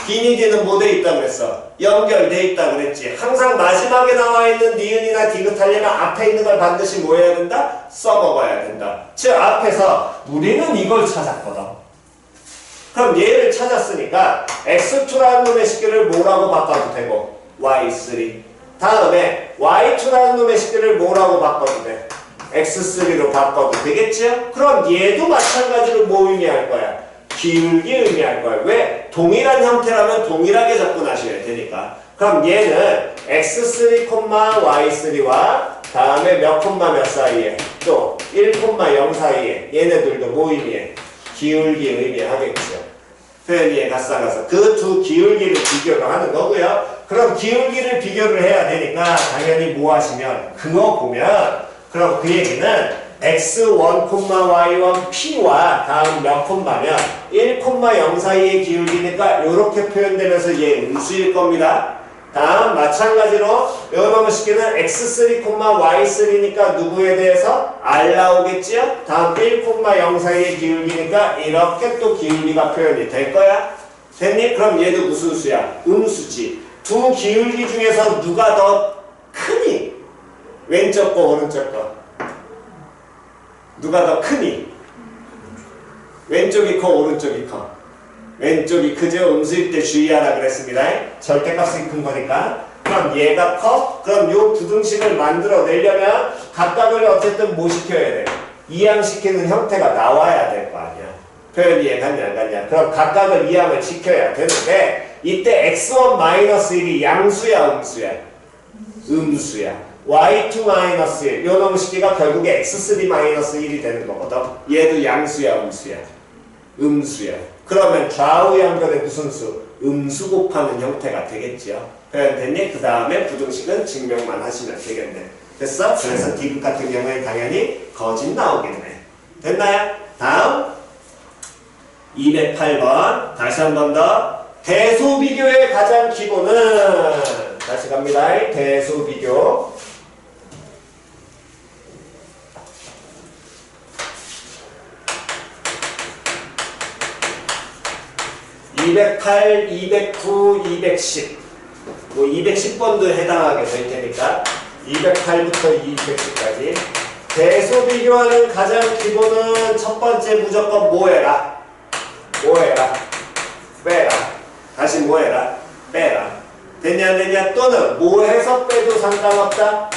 기니디는 뭐 돼 있다 그랬어? 연결돼 있다 그랬지. 항상 마지막에 나와 있는 니은이나 디귿하려면 앞에 있는 걸 반드시 뭐 해야 된다? 써먹어야 된다. 즉 앞에서 우리는 이걸 찾았거든. 그럼 얘를 찾았으니까 x2라는 놈의 식기를 뭐라고 바꿔도 되고 y3 다음에 y2라는 놈의 식기를 뭐라고 바꿔도 돼? x3로 바꿔도 되겠죠? 그럼 얘도 마찬가지로 뭐 의미할 거야? 기울기 의미할 거야. 왜? 동일한 형태라면 동일하게 접근하셔야 되니까. 그럼 얘는 x3, y3와 다음에 몇 콤마 몇 사이에 또 1,0 사이에 얘네들도 뭐 의미해? 기울기 의미하겠죠. 표현이 가싸가서 그 두 기울기를 비교를 하는 거고요. 그럼 기울기를 비교를 해야 되니까 당연히 뭐 하시면 그거 보면 그럼 그 얘기는 x1, y1, p와 다음 몇 콤마면 1,0 사이의 기울기니까 이렇게 표현되면서 얘 음수일 겁니다. 다음 마찬가지로 요놈의 식기는 x3, y3니까 누구에 대해서 r 나오겠지요? 다음 1,0 사이의 기울기니까 이렇게 또 기울기가 표현이 될 거야. 됐니? 그럼 얘도 무슨 수야? 음수지. 두 기울기 중에서 누가 더 크니? 왼쪽 거 오른쪽 거. 누가 더 크니? 왼쪽이 커 오른쪽이 커? 왼쪽이 크죠? 음수일 때 주의하라 그랬습니다. 절대값이 큰 거니까. 그럼 얘가 커? 그럼 요 부등식을 만들어내려면 각각을 어쨌든 뭐 시켜야 돼? 이항시키는 형태가 나와야 될 거 아니야. 표현이 이해갔냐 안 갔냐? 그럼 각각을 이항을 시켜야 되는데 이때 x1-1이 양수야 음수야? 음수야. y2-1 요놈 식기가 결국에 x3-1이 되는 거거든. 얘도 양수야 음수야? 음수야. 그러면 좌우 연결의 무슨 수? 음수 곱하는 형태가 되겠지요. 표현됐니? 그 다음에 부등식은 증명만 하시면 되겠네. 됐어? 그래서 디귿 같은 경우에 당연히 거짓 나오겠네. 됐나요? 다음 208번 다시 한 번 더. 대소비교의 가장 기본은 다시 갑니다. 대소비교. 208, 209, 210. 뭐 210번도 해당하게 될 테니까 208부터 210까지. 대소비교하는 가장 기본은 첫 번째 무조건 뭐 해라? 뭐 해라? 빼라. 다시 뭐 해라? 빼라. 됐냐 안 됐냐? 또는 뭐 해서 빼도 상관없다?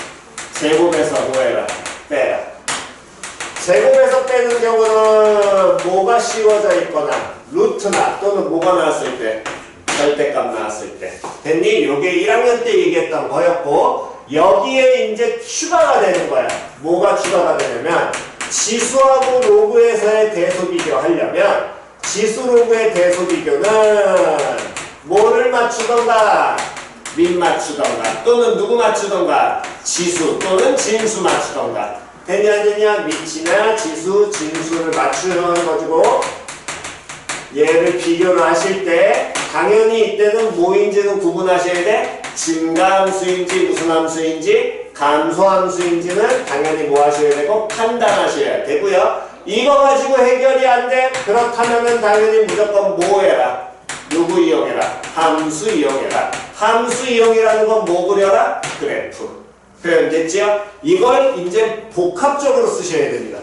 제곱해서 뭐 해라? 빼라. 제곱해서 빼는 경우는 뭐가 씌워져 있거나 루트나 또는 뭐가 나왔을 때 절대값 나왔을 때 됐니? 요게 1학년 때 얘기했던 거였고 여기에 이제 추가가 되는 거야. 뭐가 추가가 되냐면 지수하고 로그에서의 대소비교 하려면 지수 로그의 대소비교는 뭐를 맞추던가 민 맞추던가 또는 누구 맞추던가 지수 또는 진수 맞추던가 되냐 안 되냐? 미치나 지수 진수를 맞추는 거지고 얘를 비교를 하실 때 당연히 이때는 뭐인지는 구분하셔야 돼. 증가함수인지 무슨 함수인지 감소함수인지는 당연히 뭐 하셔야 되고 판단하셔야 되고요. 이거 가지고 해결이 안 돼. 그렇다면은 당연히 무조건 뭐 해라? 누구 이용해라? 함수 이용해라. 함수 이용이라는 건 뭐 그려라? 그래프. 표현됐지요? 이걸 이제 복합적으로 쓰셔야 됩니다.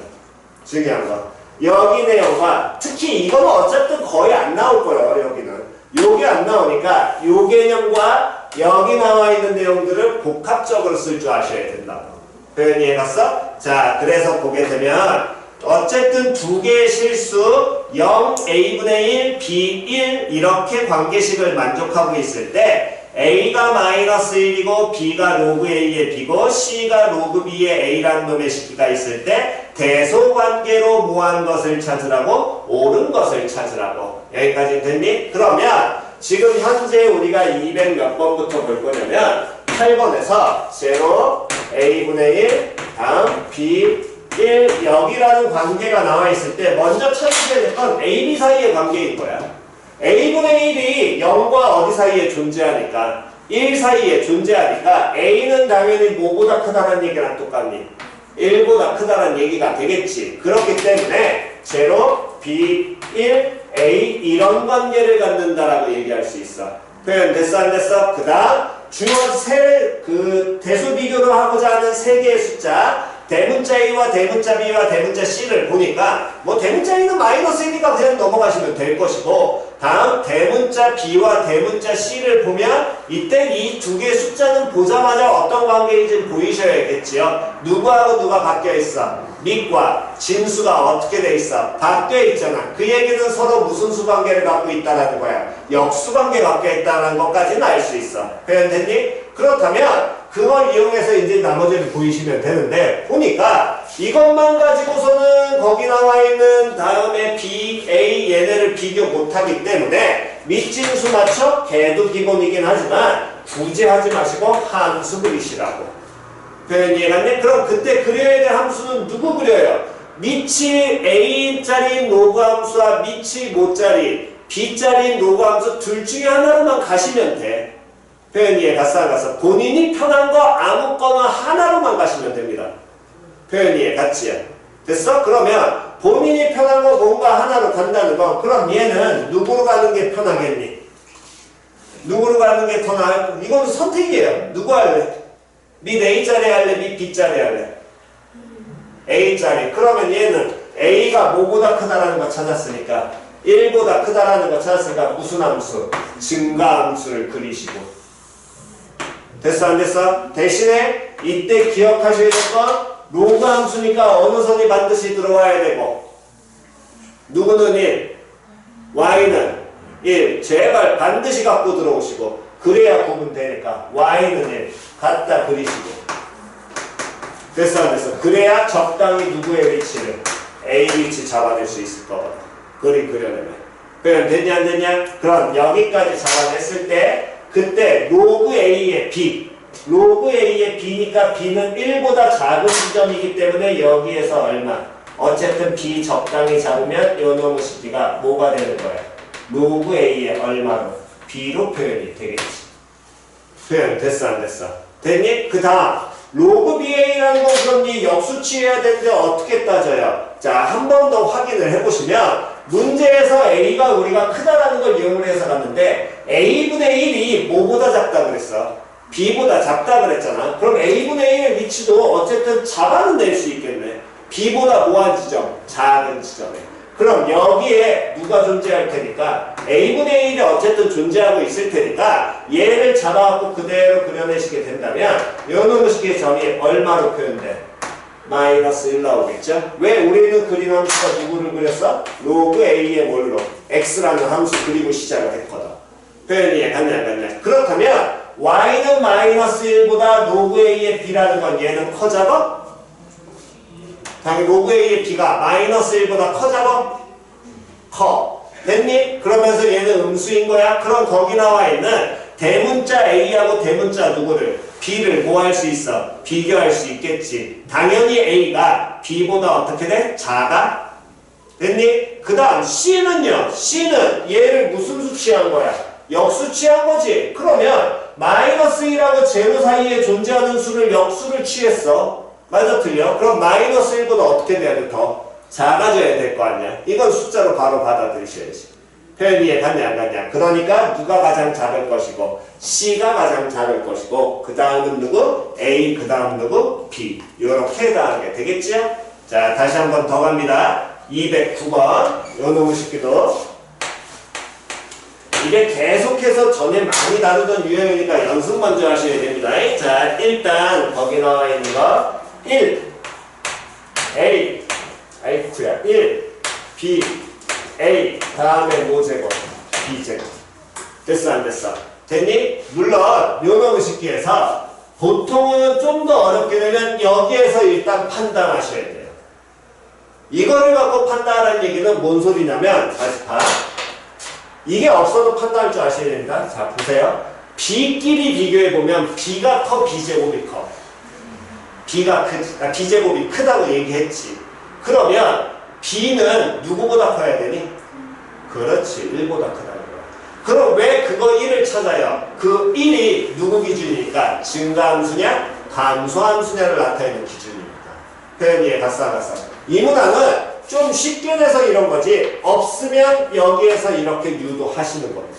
중요한 거. 여기 내용과 특히 이거는 어차피 거의 안 나올 거예요. 여기는. 요게 안 나오니까 요 개념과 여기 나와 있는 내용들을 복합적으로 쓸 줄 아셔야 된다고. 표현 이해갔어? 자, 그래서 보게 되면 어쨌든 두 개의 실수 0, a분의 1, b 1 이렇게 관계식을 만족하고 있을 때 a가 마이너스 1이고 b가 로그 a의 b고 c가 로그 b의 a라는 놈의 식기가 있을 때 대소관계로 뭐한 것을 찾으라고? 옳은 것을 찾으라고. 여기까지 됐니? 그러면 지금 현재 우리가 200 몇 번부터 볼 거냐면 8번에서 0, a분의 1, 다음 b 1 여기라는 관계가 나와 있을 때 먼저 찾으셔야 될 건 a, b 사이의 관계인 거야. a분의 1이 0과 어디 사이에 존재하니까 1 사이에 존재하니까 a는 당연히 뭐보다 크다는 얘기랑 똑같니? 1보다 크다는 얘기가 되겠지. 그렇기 때문에 0, b, 1, a 이런 관계를 갖는다라고 얘기할 수 있어. 표현 됐어 안 됐어? 그 다음 중요한 대수 비교를 하고자 하는 세 개의 숫자 대문자 A와 대문자 B와 대문자 C를 보니까 뭐 대문자 A는 마이너스 1이니까 그냥 넘어가시면 될 것이고 다음 대문자 B와 대문자 C를 보면 이때 이 두 개의 숫자는 보자마자 어떤 관계인지 보이셔야겠지요. 누구하고 누가 바뀌어 있어? 밑과 진수가 어떻게 돼 있어? 바뀌어 있잖아. 그 얘기는 서로 무슨 수관계를 갖고 있다는 거야. 역수관계 갖고 있다는 것까지는 알 수 있어. 표현됐니? 그렇다면 그걸 이용해서 이제 나머지를 보이시면 되는데 보니까 이것만 가지고서는 거기 나와 있는 다음에 B, A 얘네를 비교 못하기 때문에 밑진수 맞춰? 걔도 기본이긴 하지만 굳이 하지 마시고 함수 그리시라고. 표현 이해갔네? 그럼 그때 그려야 될 함수는 누구 그려요? 밑이 A짜리 로그 함수와 밑이 뭐짜리 B짜리 로그 함수 둘 중에 하나로만 가시면 돼. 표현 이해갔어 안 갔어? 본인이 편한 거 아무거나 하나로만 가시면 됩니다. 표현 이해갔지? 됐어? 그러면 본인이 편한 거 뭔가 하나로 간다는 거 그럼 얘는 누구로 가는 게 편하겠니? 누구로 가는 게 더 나을? 이건 선택이에요. 누구 할래? 밑 A짜리 할래? 밑 B짜리 할래? A짜리. 그러면 얘는 A가 뭐보다 크다라는 거 찾았으니까 1보다 크다라는 거 찾았으니까 무슨 함수? 증가함수를 그리시고 됐어 안 됐어? 대신에 이때 기억하셔야 될 건 로그 함수니까 어느 선이 반드시 들어와야 되고 누구는 1, y는 1 제발 반드시 갖고 들어오시고 그래야 구분되니까 y는 1 갖다 그리시고 됐어 안 됐어? 그래야 적당히 누구의 위치를 A 위치 잡아낼 수 있을 거거든. 그림 그려내면 그럼 됐냐 안 됐냐? 그럼 여기까지 잡아냈을 때 그때 로그 A의 B 로그 A의 B니까 B는 1보다 작은 지점이기 때문에 여기에서 얼마? 어쨌든 B 적당히 잡으면 요 놈의 식기가 뭐가 되는 거야? 로그 A의 얼마로? B로 표현이 되겠지. 표현 됐어 안 됐어? 됐니? 그 다음 로그 BA라는 건 그럼 이 역수치해야 되는데 어떻게 따져요? 자, 한 번 더 확인을 해보시면 문제에서 A가 우리가 크다라는 걸 이용을 해서 갔는데 A분의 1이 뭐보다 작다 그랬어? B보다 작다 그랬잖아. 그럼 A분의 1의 위치도 어쨌든 잡아는 낼 수 있겠네. B보다 뭐한 지점? 작은 지점에. 그럼 여기에 누가 존재할 테니까 A분의 1이 어쨌든 존재하고 있을 테니까 얘를 잡아갖고 그대로 그려내시게 된다면 요 놈의 점이 얼마로 표현돼? 마이너스 1 나오겠죠? 왜 우리는 그린 함수가 누구를 그렸어? 로그 A의 뭘로? X라는 함수 그리고 시작을 했거든. 표현이 같냐 안 같냐? 그렇다면 Y는 마이너스 1보다 로그 A의 B라는 건 얘는 커져가? 당연히 로그 A의 B가 마이너스 1보다 커져가? 커. 됐니? 그러면서 얘는 음수인 거야? 그럼 거기 나와 있는 대문자 A하고 대문자 누구를? B를 뭐 할 수 있어? 비교할 수 있겠지. 당연히 A가 B보다 어떻게 돼? 작아? 됐니? 그 다음 C는요. C는 얘를 무슨 수치한 거야? 역수치한 거지. 그러면 마이너스 1하고 제로 사이에 존재하는 수를 역수를 취했어. 맞아 틀려? 그럼 마이너스 1보다 어떻게 돼야 돼? 더 작아져야 될 거 아니야. 이건 숫자로 바로 받아들이셔야지. 표현 이해 갔냐 안 갔냐. 그러니까 누가 가장 작을 것이고 C가 가장 작을 것이고 그 다음은 누구? A 그 다음 누구? B. 요렇게 다하게 되겠지요? 자 다시 한 번 더 갑니다. 209번 요 놈의 식기도 이게 계속해서 전에 많이 다루던 유형이니까 연습 먼저 하셔야 됩니다. 자 일단 거기 나와 있는 거 1 A 아이쿠야 1 B A 다음에 뭐 제곱? B 제곱. 됐어 안 됐어? 됐니? 물론 요놈의 식기에서 보통은 좀 더 어렵게 되면 여기에서 일단 판단하셔야 돼요. 이거를 갖고 판단하는 얘기는 뭔 소리냐면 다시 봐. 이게 없어도 판단할 줄 아셔야 됩니다. 자 보세요. B끼리 비교해보면 B가 커 B제곱이 커. B제곱이 크다고 얘기했지. 그러면 B는 누구보다 커야 되니? 그렇지 1보다 크다는 거야. 그럼 왜 그거 1을 찾아요? 그 1이 누구 기준이니까? 증가함수냐? 감소함수냐를 나타내는 기준입니다. 표현 이해 갔어 안 갔어? 이 문항은 좀 쉽게 내서 이런 거지 없으면 여기에서 이렇게 유도하시는 겁니다.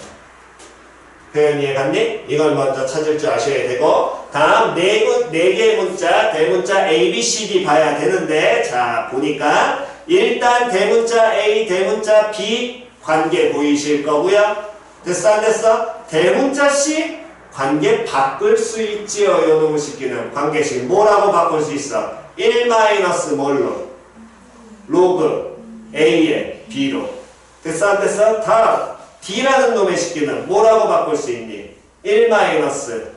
표현 이해 갔니? 이걸 먼저 찾을 줄 아셔야 되고 다음 네 개의 문자 대문자 A, B, C, D 봐야 되는데 자 보니까 일단 대문자 A, 대문자 B 관계 보이실 거고요. 됐어 안 됐어? 대문자 C 관계 바꿀 수 있지요. 요 놈의 식기는 관계식 뭐라고 바꿀 수 있어? 1 마이너스 뭘로? 로그 A의 B로. 됐어 안 됐어? 다음 D라는 놈의 식기는 뭐라고 바꿀 수 있니? 1 마이너스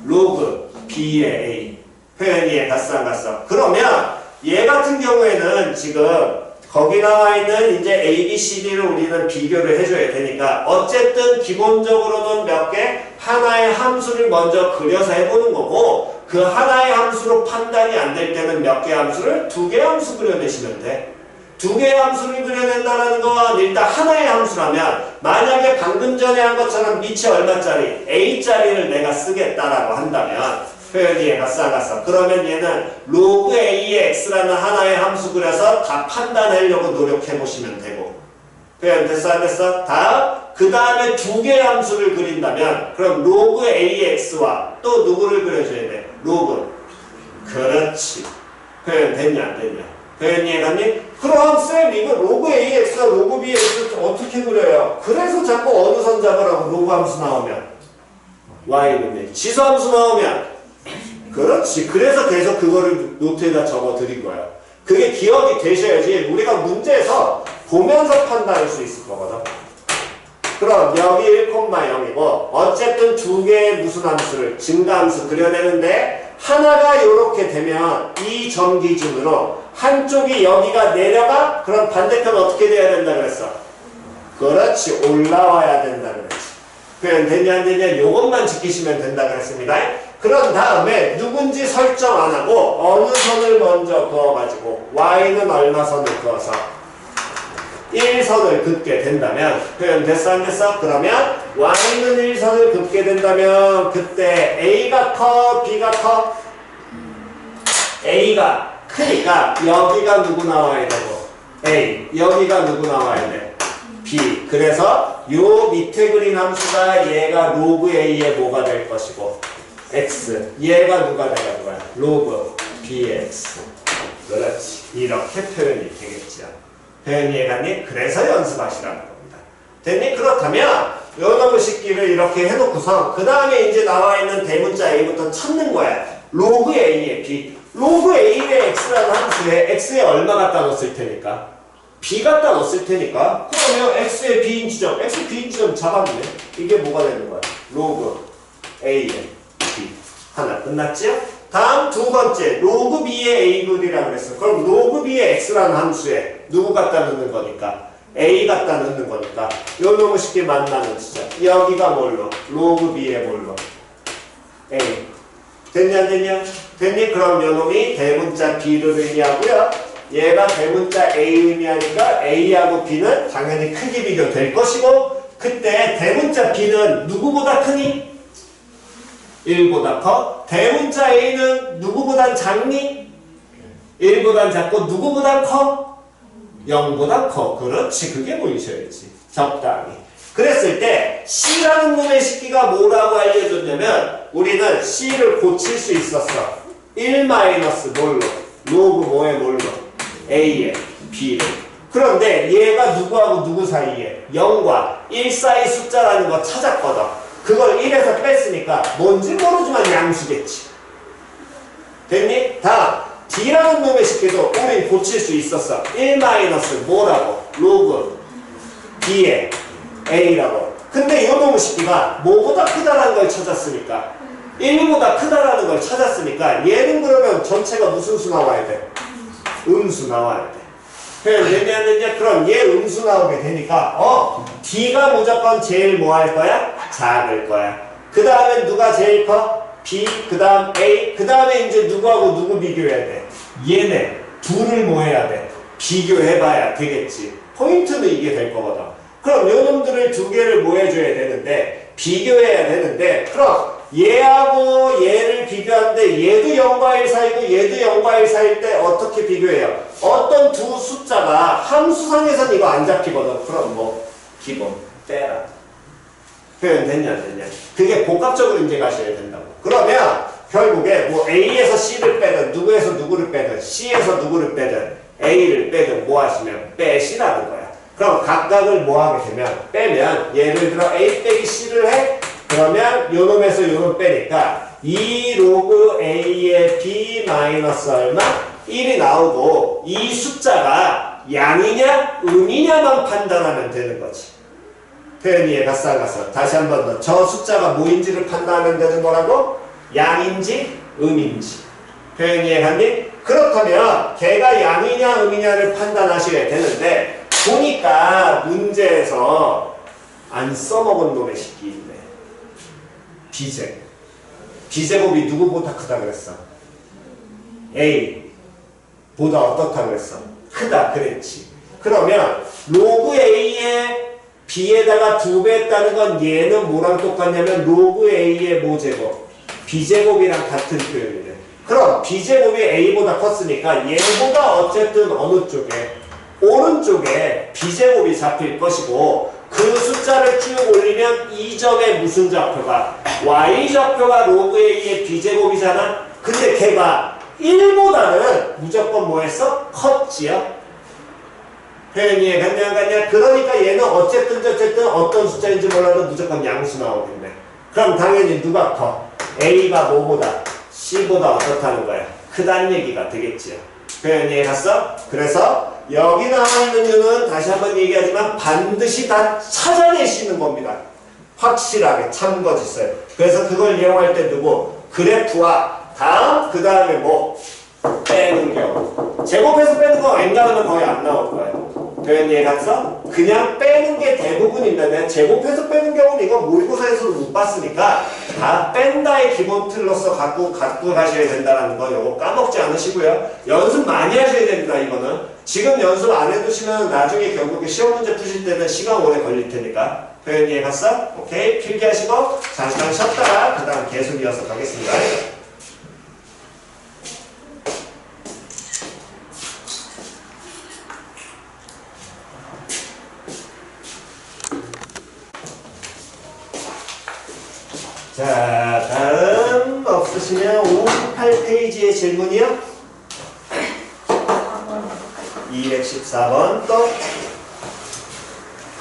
로그 B의 A. 표현 이해 갔어 안 갔어? 그러면 얘 같은 경우에는 지금 거기 나와 있는 이제 A, B, C, D를 우리는 비교를 해줘야 되니까 어쨌든 기본적으로는 몇 개? 하나의 함수를 먼저 그려서 해보는 거고 그 하나의 함수로 판단이 안 될 때는 몇 개 함수를? 2개 함수 그려내시면 돼. 2개의 함수를 그려낸다는 건 일단 하나의 함수라면 만약에 방금 전에 한 것처럼 밑이 얼마짜리? A짜리를 내가 쓰겠다라고 한다면 표현 이해 갔어 안 갔어? 그러면 얘는 로그 A의 X라는 하나의 함수 그려서 다 판단하려고 노력해 보시면 되고 표현 됐어 안 됐어? 다음 그 다음에 2개의 함수를 그린다면 그럼 로그 A의 X와 또 누구를 그려줘야 돼? 로그 그렇지. 표현 됐냐 안 됐냐? 표현 이해 갔니? 그럼 쌤 이거 로그 A의 X와 로그 B의 X를 어떻게 그려요? 그래서 자꾸 어느 선 잡으라고 로그 함수 나오면 Y는 지수 함수 나오면 그렇지. 그래서 계속 그거를 노트에다 적어 드린 거야. 그게 기억이 되셔야지 우리가 문제에서 보면서 판단할 수 있을 거거든. 그럼 여기 1,0이고 어쨌든 2개의 무슨 함수를 증가함수 그려내는데 하나가 이렇게 되면 이 점 기준으로 한쪽이 여기가 내려가? 그럼 반대편 어떻게 돼야 된다 그랬어? 그렇지. 올라와야 된다 그랬지. 표현 됐냐 안 됐냐 요것만 지키시면 된다 그랬습니다. 그런 다음에 누군지 설정 안 하고 어느 선을 먼저 그어가지고 y는 얼마 선을 그어서 1선을 긋게 된다면 표현 됐어 안 됐어? 그러면 y는 1선을 긋게 된다면 그때 a가 커 b가 커? a가 크니까 여기가 누구 나와야 되고 a 여기가 누구 나와야 돼? b 그래서 요 밑에 그린 함수가 얘가 로그 a의 뭐가 될 것이고 x 얘가 누가 돼가는 거야? 로그 bx 그렇지 이렇게 표현이 되겠죠. 표현이 해가니 그래서 연습하시라는 겁니다. 됐니? 그렇다면 요놈의 식기를 이렇게 해놓고서 그 다음에 이제 나와 있는 대문자 a부터 찾는 거야. 로그 a의 b 로그 a의 x라는 함수에 x에 얼마 갖다 넣었을 테니까 b 갖다 넣었을 테니까 그러면 x의 b인 지점 x의 b인 지점 잡았네. 이게 뭐가 되는 거야? 로그 a의 b 하나 끝났죠? 다음 두 번째 로그 b의 a분이라고 그랬어. 그럼 로그 b의 x라는 함수에 누구 갖다 넣는 거니까 a 갖다 넣는 거니까 요 놈의 쉽게 만나는 지점 여기가 뭘로? 로그 b의 뭘로? a 됐냐 안 됐냐? 됐니? 그럼 요 놈이 대문자 b를 의미하고요. 얘가 대문자 a 의미하니까 a하고 b는 당연히 크기 비교될 것이고 그때 대문자 b는 누구보다 크니? 1보다 커. 대문자 a는 누구보단 작니? 1보단 작고 누구보단 커? 0보다 커. 그렇지. 그게 보이셔야지. 적당히. 그랬을 때 C라는 놈의 식기가 뭐라고 알려줬냐면 우리는 C를 고칠 수 있었어. 1 마이너스 뭘로? 로그 뭐에 뭘로? A에 B로. 그런데 얘가 누구하고 누구 사이에? 0과 1 사이 숫자라는 거 찾았거든. 그걸 1에서 뺐으니까 뭔지 모르지만 양수겠지. 됐니? 다음 D라는 놈의 식기도 우린 고칠 수 있었어. 1 마이너스 뭐라고? 로그 B에 A라고. 근데 이 놈의 식기가 뭐보다 크다라는 걸 찾았으니까 1보다 크다라는 걸 찾았으니까 얘는 그러면 전체가 무슨 수 나와야 돼? 음수 나와야 돼. 표현 되냐 안 되냐? 그럼 얘 음수 나오게 되니까 D가 무조건 제일 뭐 할 거야? 작을 거야. 그 다음에 누가 제일 커? B, 그 다음 A, 그 다음에 이제 누구하고 누구 비교해야 돼? 얘네 둘을 뭐 해야 돼? 비교해봐야 되겠지. 포인트는 이게 될 거거든. 그럼 요 놈들을 두 개를 뭐 해줘야 되는데 비교해야 되는데 그럼 얘하고 얘를 비교하는데 얘도 0과 1 사이고 얘도 0과 1 사이일 때 어떻게 비교해요? 어떤 두 숫자가 함수상에서는 이거 안 잡히거든. 그럼 뭐 기본 빼라. 표현 됐냐 안 됐냐? 그게 복합적으로 이제 가셔야 된다고. 그러면 결국에 뭐 A에서 C를 빼든 누구에서 누구를 빼든 C에서 누구를 빼든 A를 빼든 뭐 하시면 빼시라는 거야. 그럼 각각을 뭐 하게 되면 빼면 예를 들어 A 빼기 C를 해? 그러면 요놈에서 요놈 빼니까 2 로그 A의 B 마이너스 얼마? 1이 나오고 이 숫자가 양이냐 음이냐만 판단하면 되는 거지. 표현 이해갔어 안 갔어? 다시 한 번 더. 저 숫자가 뭐인지를 판단하면 되는 거라고? 양인지 음인지. 표현 이해갔니? 그렇다면 걔가 양이냐 음이냐를 판단하셔야 되는데 보니까 문제에서 안 써먹은 놈의 식기 있네. B제곱. B제곱이 누구보다 크다 그랬어? A 보다 어떻다 그랬어? 크다 그랬지. 그러면 로그 A에 B에다가 2배 했다는 건 얘는 뭐랑 똑같냐면 로그 A의 뭐제곱? B제곱이랑 같은 표현이네. 그럼 B제곱이 A보다 컸으니까 얘보다 어쨌든 어느 쪽에? 오른쪽에 B제곱이 잡힐 것이고 그 숫자를 쭉 올리면 이 점에 무슨 좌표가? Y좌표가 로그 A의 B제곱이잖아? 근데 걔가 1보다는 무조건 뭐 했어? 컸지요? 표현이 이해갔냐 안 갔냐? 그러니까 얘는 어쨌든 어떤 숫자인지 몰라도 무조건 양수 나오겠네. 그럼 당연히 누가 커? A가 뭐보다? C보다 어떻다는 거야? 크다는 얘기가 되겠지요. 표현이 이해갔어? 그래서 여기 나와있는 이유는 다시 한번 얘기하지만 반드시 다 찾아내시는 겁니다. 확실하게 참고짓어요. 그래서 그걸 이용할 때 누구? 그래프와 다음 그 다음에 뭐? 빼는 경우. 제곱해서 빼는 거 웬간하면 거의 안 나올 거예요. 표현 이해갔어? 그냥 빼는 게 대부분인데 제곱해서 빼는 경우는 이건 모의고사에서도 못 봤으니까 다 뺀다의 기본 틀로서 갖고 가셔야 된다는 거 요거 까먹지 않으시고요. 연습 많이 하셔야 됩니다. 이거는 지금 연습 안 해두시면 나중에 결국에 시험 문제 푸실 때는 시간 오래 걸릴 테니까. 표현 이해 갔어? 오케이. 필기하시고 잠깐 쉬었다가 그 다음 계속 이어서 가겠습니다. 자, 다음 없으시면 58페이지의 질문이요. 214번 또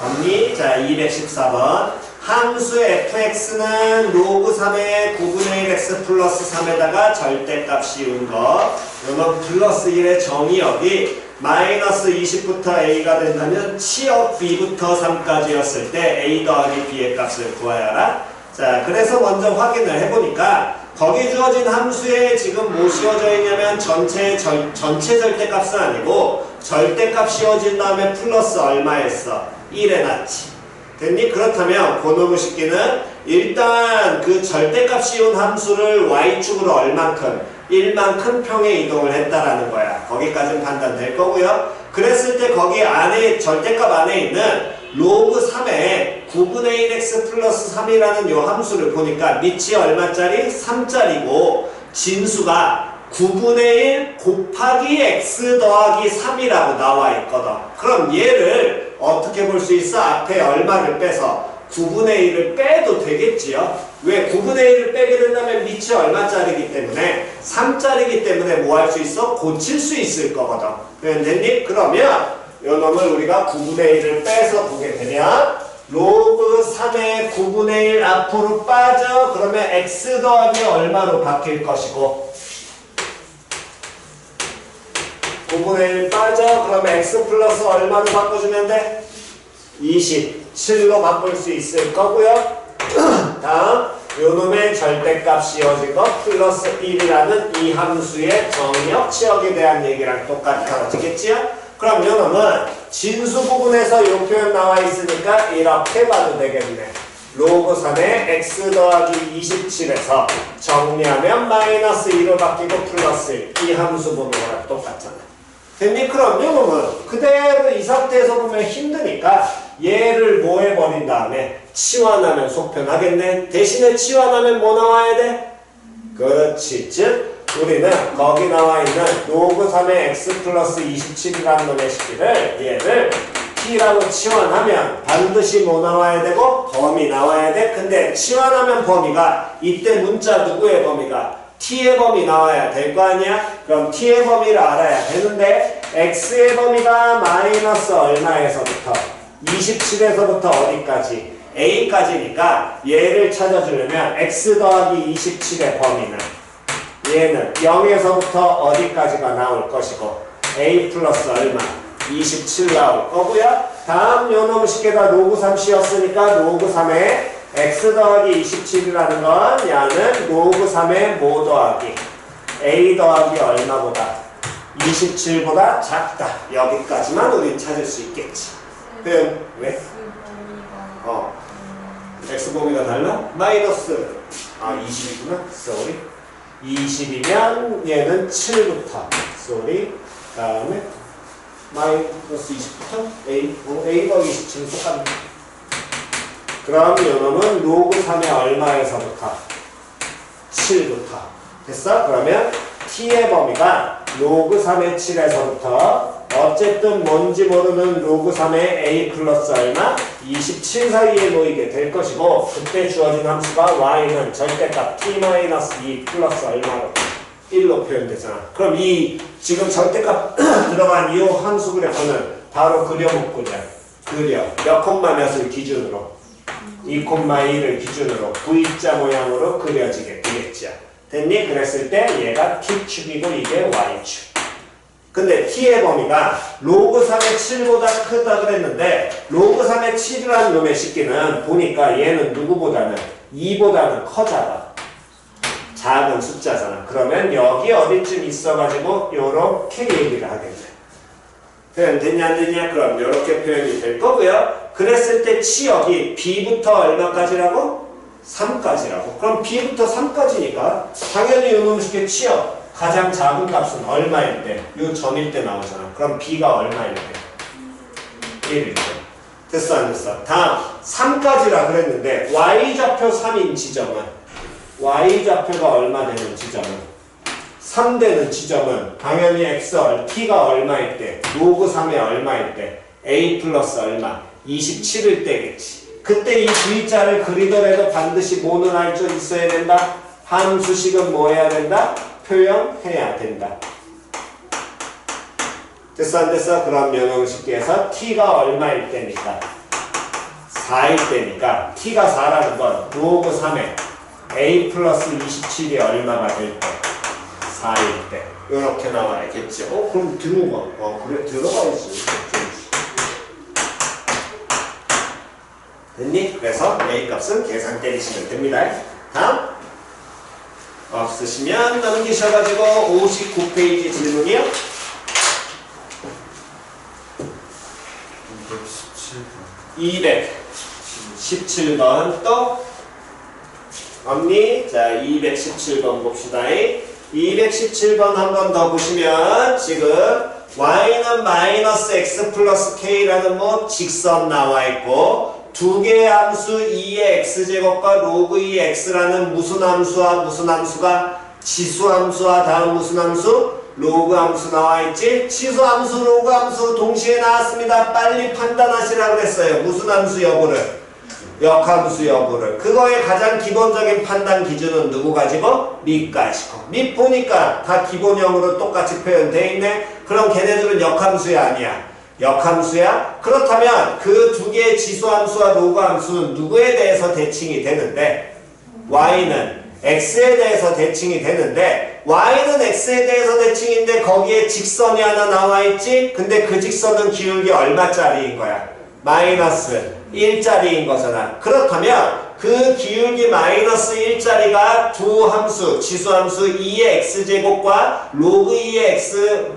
언니, 자 214번 함수 fx는 로그 3의 9분의 1x 플러스 3에다가 절대값 씌운 거 그러면 플러스 1의 정의역이 마이너스 20부터 a가 된다면 치역 b부터 3까지였을 때 a 더하기 b의 값을 구해야 하라. 자 그래서 먼저 확인을 해보니까 거기 주어진 함수에 지금 뭐 씌워져 있냐면 전체 절대값은 아니고 절대값 씌워진 다음에 플러스 얼마 했어? 1에 놨지. 됐니? 그렇다면 고노무 식기는 일단 그 절대값 씌운 함수를 y축으로 얼만큼? 1만큼 평에 이동을 했다라는 거야. 거기까지는 판단될 거고요. 그랬을 때 거기 안에 절대값 안에 있는 로그 3에 9분의 1x 플러스 3이라는 요 함수를 보니까 밑이 얼마짜리? 3짜리고 진수가 9분의 1 곱하기 x 더하기 3이라고 나와 있거든. 그럼 얘를 어떻게 볼 수 있어? 앞에 얼마를 빼서 9분의 1을 빼도 되겠지요? 왜 9분의 1을 빼게 된다면 밑이 얼마짜리기 때문에 3짜리기 때문에 뭐 할 수 있어? 고칠 수 있을 거거든. 됐니? 그러면 요 놈을 우리가 9분의 1을 빼서 보게 되면 로그 3의 9분의 1 앞으로 빠져. 그러면 x 더하기 얼마로 바뀔 것이고 9분의 1 빠져. 그러면 x 플러스 얼마로 바꿔주면 돼? 27로 바꿀 수 있을 거고요. 다음 요놈의 절대값 씌워진 거 플러스 1이라는 이 함수의 정의역 치역에 대한 얘기랑 똑같아지겠지요? 그럼 요놈은 진수 부분에서 요 표현 나와 있으니까 이렇게 봐도 되겠네. 로그 3의 x 더하기 27에서 정리하면 마이너스 2로 바뀌고 플러스 1. 이 함수 보는 거랑 똑같잖아. 됐니? 그럼 요놈은 그대로 이 상태에서 보면 힘드니까 얘를 뭐 해버린 다음에 치환하면 속편하겠네. 대신에 치환하면 뭐 나와야 돼? 그렇지. 즉 우리는 거기 나와 있는 로그 3의 x 플러스 27이라는 놈의 식기를 얘를 t라고 치환하면 반드시 뭐 나와야 되고? 범위 나와야 돼. 근데 치환하면 범위가 이때 문자 누구의 범위가? t의 범위 나와야 될 거 아니야? 그럼 t의 범위를 알아야 되는데 x의 범위가 마이너스 얼마에서부터? 27에서부터 어디까지? a까지니까 얘를 찾아주려면 x 더하기 27의 범위는 얘는 0에서부터 어디까지가 나올 것이고 a 플러스 얼마? 27 나올 거고요. 다음 요놈 식계가 로그 3 씌웠으니까 로그 3에 x 더하기 27이라는 건 야는 로그 3의 뭐 더하기 a 더하기 얼마보다 27보다 작다. 여기까지만 우린 찾을 수 있겠지. 왜? x 범위가 달라? 마이너스 20이구나. 쏘리. 20이면 얘는 7부터 쏘리. 다음에 마이너스 20부터 a 더하기 27은 똑같네. 그럼 요놈은 로그 3의 얼마에서부터? 7부터. 됐어? 그러면 t의 범위가 로그 3의 7에서부터 어쨌든 뭔지 모르는 로그 3의 a 플러스 얼마? 27 사이에 놓이게 될 것이고 그때 주어진 함수가 y는 절대값 t-2 플러스 얼마로 1로 표현되잖아. 그럼 이 지금 절대값 들어간 이 함수 그래프는 바로 그려 못 그려? 그려. 몇 콤마 몇을 기준으로? 2,2를 기준으로 V자 모양으로 그려지게 되겠죠. 됐니? 그랬을 때 얘가 t축이고 이게 y축. 근데 t의 범위가 로그 3의 7보다 크다 그랬는데 로그 3의 7이라는 놈의 식기는 보니까 얘는 누구보다는 2보다는 커잖아. 작은 숫자잖아. 그러면 여기 어디쯤 있어가지고 요렇게 얘기를 하겠네. 표현 됐냐 안 됐냐? 그럼 요렇게 표현이 될 거고요. 그랬을 때 치역이 b부터 얼마까지라고? 3까지라고. 그럼 b부터 3까지니까 당연히 이놈 쉽게 치어. 가장 작은 값은 얼마일 때? 요 점일 때 나오잖아. 그럼 b가 얼마일 때? 1일 때. 됐어 안 됐어? 다음 3까지라 그랬는데 y좌표 3인 지점은 y좌표가 얼마 되는 지점은 3 되는 지점은 당연히 p가 얼마일 때? 로그 3의 얼마일 때? a 플러스 얼마? 27일 때겠지. 그때 이 V자를 그리더라도 반드시 뭐는 알 줄 있어야 된다? 함수식은 뭐 해야 된다? 표현해야 된다. 됐어 안 됐어? 그럼 면허식에서 t가 얼마일 때니까? 4일 때니까 t가 4라는 건 로그 3에 a 플러스 27이 얼마가 될 때? 4일 때. 이렇게 나와야겠지. 그럼 들어가. 그래 들어가야지. 됐니? 그래서 a 값은 계산 때리시면 됩니다. 다음 없으시면 넘기셔가지고 59페이지 질문이요. 217번 또 없니? 자 217번 봅시다. 217번 한 번 더 보시면 지금 y는 마이너스 x 플러스 k라는 뭐 직선 나와 있고 두 개의 함수 2의 x제곱과 로그 2 x라는 무슨 함수와 무슨 함수가 지수 함수와 다음 무슨 함수? 로그 함수 나와 있지? 지수 함수, 로그 함수 동시에 나왔습니다. 빨리 판단하시라고 그랬어요. 무슨 함수 여부를? 역함수 여부를. 그거의 가장 기본적인 판단 기준은 누구 가지고? 미 가지고. 미 보니까 다 기본형으로 똑같이 표현되어 있네. 그럼 걔네들은 역함수야 아니야? 역함수야? 그렇다면 그 두 개의 지수함수와 로그함수는 누구에 대해서 대칭이 되는데 y는 x에 대해서 대칭이 되는데 y는 x에 대해서 대칭인데 거기에 직선이 하나 나와 있지? 근데 그 직선은 기울기 얼마짜리인 거야? 마이너스 1짜리인 거잖아. 그렇다면 그 기울기 마이너스 1짜리가 두 함수, 지수함수 2의 x제곱과 로그 2의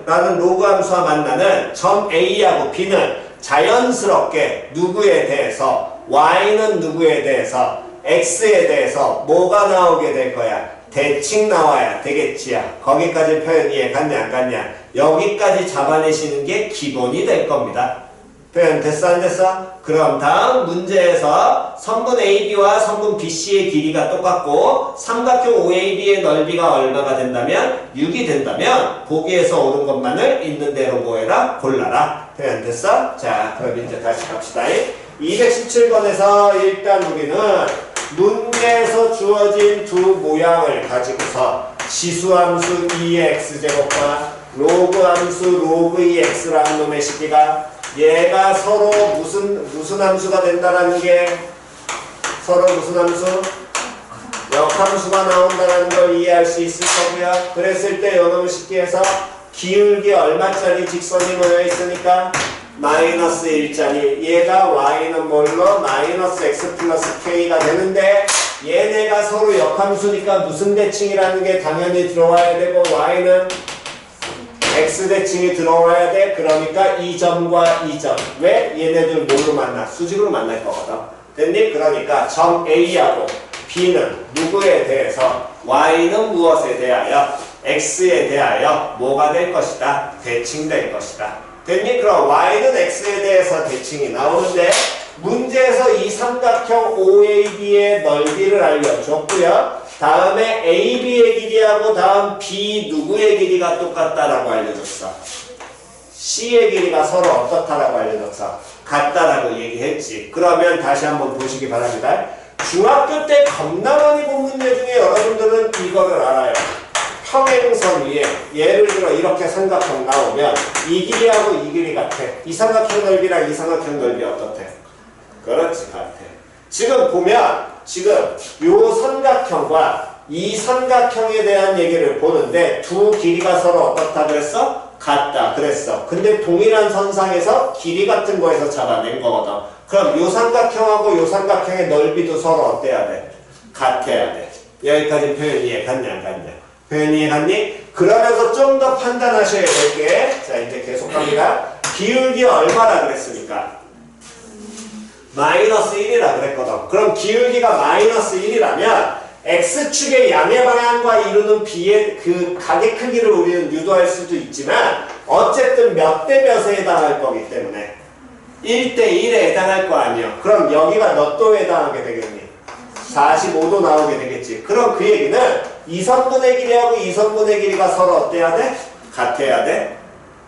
x라는 로그 함수와 만나는 점 A하고 B는 자연스럽게 누구에 대해서 y는 누구에 대해서 x에 대해서 뭐가 나오게 될 거야? 대칭 나와야 되겠지야. 거기까지 표현 이해 갔냐 안 갔냐? 여기까지 잡아내시는 게 기본이 될 겁니다. 표현 됐어 안 됐어? 그럼 다음 문제에서 선분 AB와 선분 BC의 길이가 똑같고 삼각형 OAB의 넓이가 얼마가 된다면 6이 된다면 보기에서 옳은 것만을 있는 대로 뭐해라? 골라라. 표현 됐어? 자 그럼 이제 다시 갑시다. 217번에서 일단 우리는 문제에서 주어진 두 모양을 가지고서 지수함수 2의 x제곱과 로그함수 로그 2x라는 놈의 식기가 얘가 서로 무슨 함수가 된다라는 게 서로 무슨 함수? 역함수가 나온다는 걸 이해할 수 있을 거고요. 그랬을 때 요놈 식기에서 기울기 얼마짜리 직선이 모여 있으니까 마이너스 1짜리 얘가 y는 뭘로? 마이너스 x 플러스 k가 되는데 얘네가 서로 역함수니까 무슨 대칭이라는 게 당연히 들어와야 되고 y는 x대칭이 들어와야 돼. 그러니까 이 점과 이 점. 왜? 얘네들 뭘로 만나? 수직으로 만날 거거든. 됐니? 그러니까 점 A하고 B는 누구에 대해서 y는 무엇에 대하여 x에 대하여 뭐가 될 것이다? 대칭될 것이다. 됐니? 그럼 y는 x에 대해서 대칭이 나오는데 문제에서 이 삼각형 OAB의 넓이를 알려줬고요. 다음에 AB의 길이하고 다음 B 누구의 길이가 똑같다라고 알려줬어. C의 길이가 서로 어떻다라고 알려줬어. 같다라고 얘기했지. 그러면 다시 한번 보시기 바랍니다. 중학교 때 겁나 많이 본 문제 중에 여러분들은 이거를 알아요. 평행선 위에 예를 들어 이렇게 삼각형 나오면 이 길이하고 이 길이 같아. 이 삼각형 넓이랑 이 삼각형 넓이 어떻대? 그렇지 같아. 지금 보면 지금 요 삼각형과 이 삼각형에 대한 얘기를 보는데 두 길이가 서로 어떻다 그랬어? 같다 그랬어. 근데 동일한 선상에서 길이 같은 거에서 잡아낸 거거든. 그럼 요 삼각형하고 요 삼각형의 넓이도 서로 어때야 돼? 같아야 돼. 여기까지 표현 이해 갔냐 안 갔냐? 표현 이해 갔니? 그러면서 좀 더 판단하셔야 될 게 자 이제 계속 갑니다. 기울기 얼마나 그랬습니까? 마이너스 1이라 그랬거든. 그럼 기울기가 마이너스 1이라면 X축의 양의 방향과 이루는 B의 그 각의 크기를 우리는 유도할 수도 있지만 어쨌든 몇 대 몇에 해당할 거기 때문에 1대 1에 해당할 거 아니야. 그럼 여기가 몇 도에 해당하게 되겠니? 45도 나오게 되겠지. 그럼 그 얘기는 2선분의 길이하고 2선분의 길이가 서로 어때야 돼? 같아야 돼.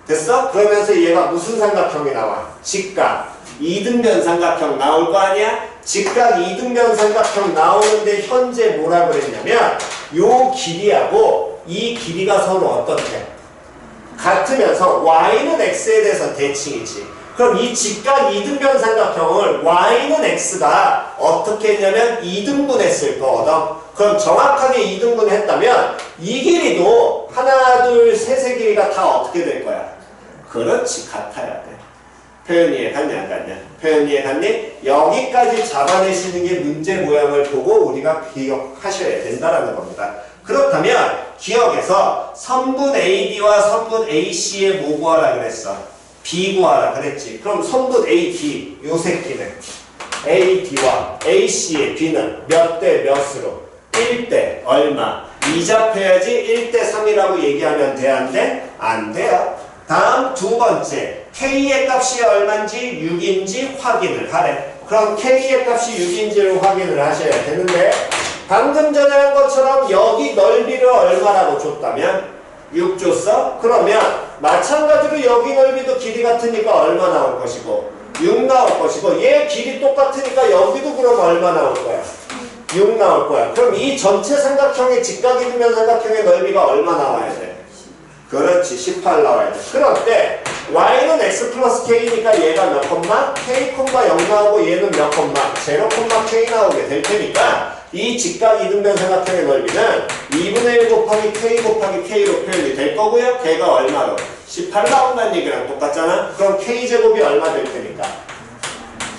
됐어? 그러면서 얘가 무슨 삼각형이 나와? 직각 이등변 삼각형 나올 거 아니야? 직각 이등변 삼각형 나오는데 현재 뭐라 그랬냐면 요 길이하고 이 길이가 서로 어떻게? 같으면서 y는 x에 대해서 대칭이지. 그럼 이 직각 이등변 삼각형을 y는 x가 어떻게 했냐면 2등분 했을 거거든. 그럼 정확하게 2등분 했다면 이 길이도 하나 둘 셋의 길이가 다 어떻게 될 거야? 그렇지, 같아야 돼. 표현 이해 갔니 안 갔냐? 표현 이해 갔니? 여기까지 잡아내시는 게 문제 모양을 보고 우리가 기억하셔야 된다라는 겁니다. 그렇다면 기억에서 선분 AD와 선분 AC의 뭐 구하라 그랬어? B 구하라 그랬지. 그럼 선분 AD 요 새끼는 AD와 AC의 B는 몇 대 몇으로? 1대 얼마? 이잡혀야지 1대 3이라고 얘기하면 돼? 안 돼? 안 돼요. 다음 두 번째 K의 값이 얼마인지 6인지 확인을 하래. 그럼 K의 값이 6인지를 확인을 하셔야 되는데 방금 전에 한 것처럼 여기 넓이를 얼마라고 줬다면 6 줬어? 그러면 마찬가지로 여기 넓이도 길이 같으니까 얼마 나올 것이고 6 나올 것이고 얘 길이 똑같으니까 여기도 그럼 얼마 나올 거야? 6 나올 거야. 그럼 이 전체 삼각형의 직각이 되면 삼각형의 넓이가 얼마 나와야 돼? 그렇지, 18 나와야 돼. 그럴 때 y는 x 플러스 k니까 얘가 몇 콤마? k 콤마 0 나오고 얘는 몇 콤마? 0 콤마 k 나오게 될 테니까 이 직각 이등변 삼각형의 넓이는 2분의 1 곱하기 k 곱하기 k로 표현이 될 거고요. 걔가 얼마로? 18 나온다는 얘기랑 똑같잖아. 그럼 k제곱이 얼마 될 테니까?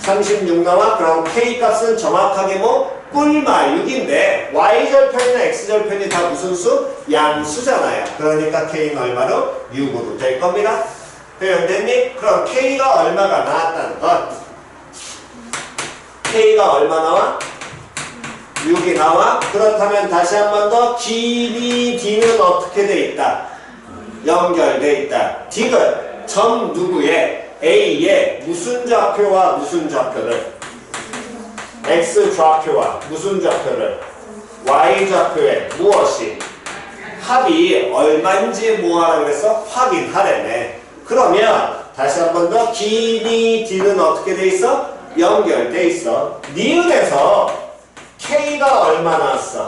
36 나와. 그럼 k 값은 정확하게 뭐? 꿀마 6인데 y절편이나 x절편이 다 무슨 수? 양수잖아요. 그러니까 k는 얼마로? 6으로 될 겁니다. 표현됐니? 그럼 k가 얼마가 나왔다는 것. k가 얼마 나와? 6이 나와. 그렇다면 다시 한 번 더 길이 d는 어떻게 돼 있다? 연결돼 있다. d는 점 누구의? a의 무슨 좌표와 무슨 좌표를? x 좌표와 무슨 좌표를? y 좌표에 무엇이? 합이 얼마인지 뭐하라 그랬어? 확인하래네. 그러면 다시 한 번 더 길이 d는 어떻게 돼 있어? 연결돼 있어. 니은에서 k가 얼마 나왔어?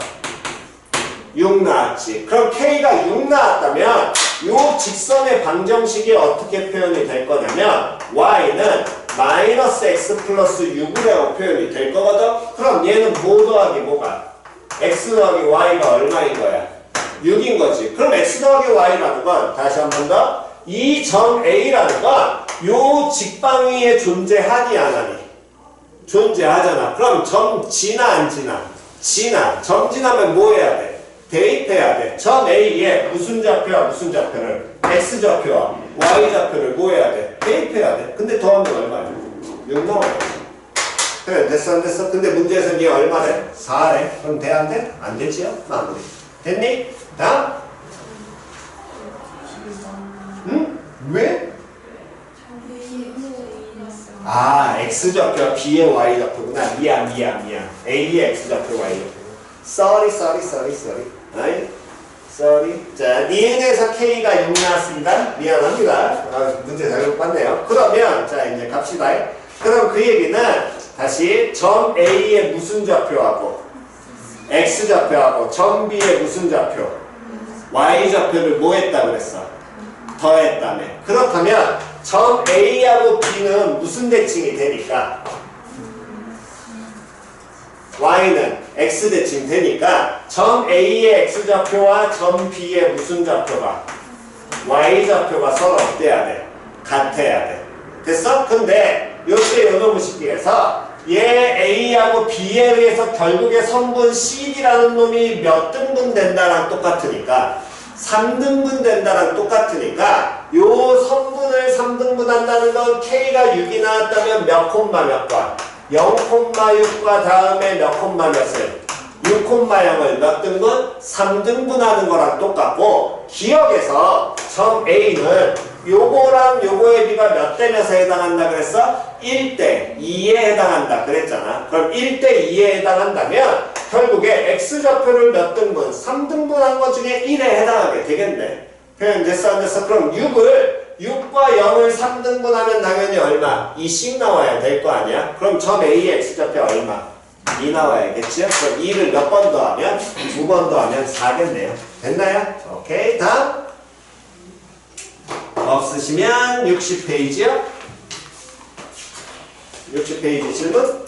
6 나왔지. 그럼 k가 6 나왔다면 요 직선의 방정식이 어떻게 표현이 될 거냐면 y는 마이너스 x 플러스 6이라고 표현이 될 거거든. 그럼 얘는 뭐 더하기 뭐가? x 더하기 y가 얼마인 거야? 6인 거지. 그럼 x 더하기 y라는 건 다시 한 번 더 이 점 a라는 건 요 직방위에 존재하니 안 하니? 존재하잖아. 그럼 점 지나 안 지나? 지나. 점 지나면 뭐 해야 돼? 대입해야 돼. 점 A에 무슨 좌표와 무슨 좌표를? X좌표와 Y좌표를 뭐 해야 돼? 대입해야 돼. 근데 더하면 얼마야? 6 나와요. 그래, 됐어, 안 됐어? 근데 문제에서는 얘 얼마래? 4래. 그럼 돼, 안 돼? 안 되지요? 마무리. 됐니? 다음? 응? 왜? 아, X좌표와 B의 Y좌표구나. 미안. A의 X좌표, Y좌표. sorry. 자, 니은에서 K가 6 나왔습니다. 미안합니다. 문제 잘못 봤네요. 그러면, 자, 이제 갑시다. 그럼 그 얘기는 다시 점 A의 무슨 좌표하고 X좌표하고 점 B의 무슨 좌표? Y좌표를 뭐 했다 그랬어? 더했다며. 그렇다면 점 A하고 B는 무슨 대칭이 되니까? y는 x 대칭 되니까 점 A의 x좌표와 점 B의 무슨 좌표가? y좌표가 서로 어때야 돼? 같아야 돼. 됐어? 근데 요때 요놈의 식기에서 얘 A하고 B에 의해서 결국에 성분 CD라는 놈이 몇 등분 된다랑 똑같으니까 3등분 된다랑 똑같으니까 요 성분을 3등분 한다는 건 K가 6이 나왔다면 몇 콤마 몇 번? 0,6과 다음에 몇 콤마 몇을 6,0을 몇 등분? 3등분하는 거랑 똑같고 기억에서 점 A는 요거랑 요거의 비가 몇 대 몇에 해당한다 그랬어? 1대 2에 해당한다 그랬잖아. 그럼 1대 2에 해당한다면 결국에 X좌표를 몇 등분? 3등분한 것 중에 1에 해당하게 되겠네. 표현 됐어 안 됐어? 그럼 6과 0을 3등분하면 당연히 얼마? 2씩 나와야 될 거 아니야? 그럼 점 A의 X좌표 얼마? 2 나와야겠죠? 그럼 2를 몇 번 더하면? 2번 더하면 4겠네요. 됐나요? 오케이. 다음. 없으시면 60페이지요. 60페이지 질문.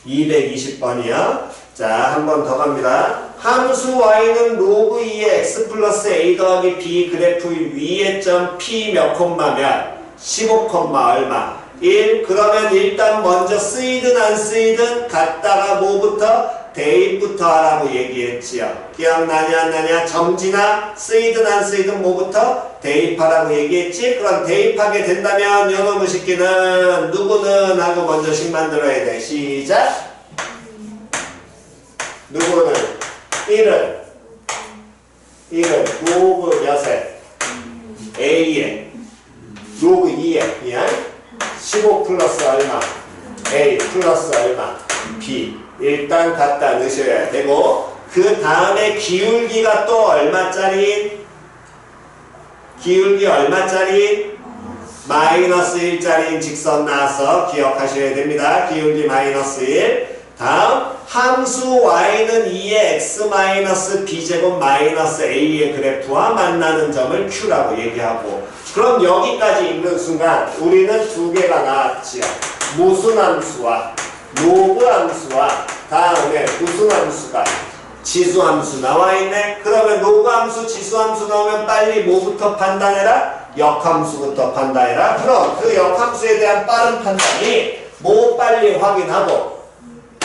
220번이요. 자, 한 번 더 갑니다. 함수 y는 로그 2의 x 플러스 a 더하기 b 그래프 위에 점 p 몇 콤마면 15 콤마 얼마? 1. 그러면 일단 먼저 쓰이든 안 쓰이든 갖다가 뭐부터? 대입부터 하라고 얘기했지요. 기억나냐 안 나냐? 점지나 쓰이든 안 쓰이든 뭐부터? 대입하라고 얘기했지? 그럼 대입하게 된다면 요놈의 식기는 누구는 하고 먼저씩 만들어야 돼. 시작. 누구는? 1은 로그 몇에? A에 로그 2에 미안 15 플러스 얼마? A 플러스 얼마? B 일단 갖다 넣으셔야 되고 그 다음에 기울기가 또 얼마짜리? 기울기 얼마짜리? 마이너스 1짜리인 직선 나와서 기억하셔야 됩니다. 기울기 마이너스 1 다음 함수 y는 2의 x-b제곱 마이너스 a의 그래프와 만나는 점을 q라고 얘기하고 그럼 여기까지 읽는 순간 우리는 두 개가 나왔지요. 무슨 함수와 로그 함수와 다음에 무슨 함수가 지수함수 나와있네. 그러면 로그 함수 지수함수 나오면 빨리 뭐부터 판단해라? 역함수부터 판단해라. 그럼 그 역함수에 대한 빠른 판단이 뭐 빨리 확인하고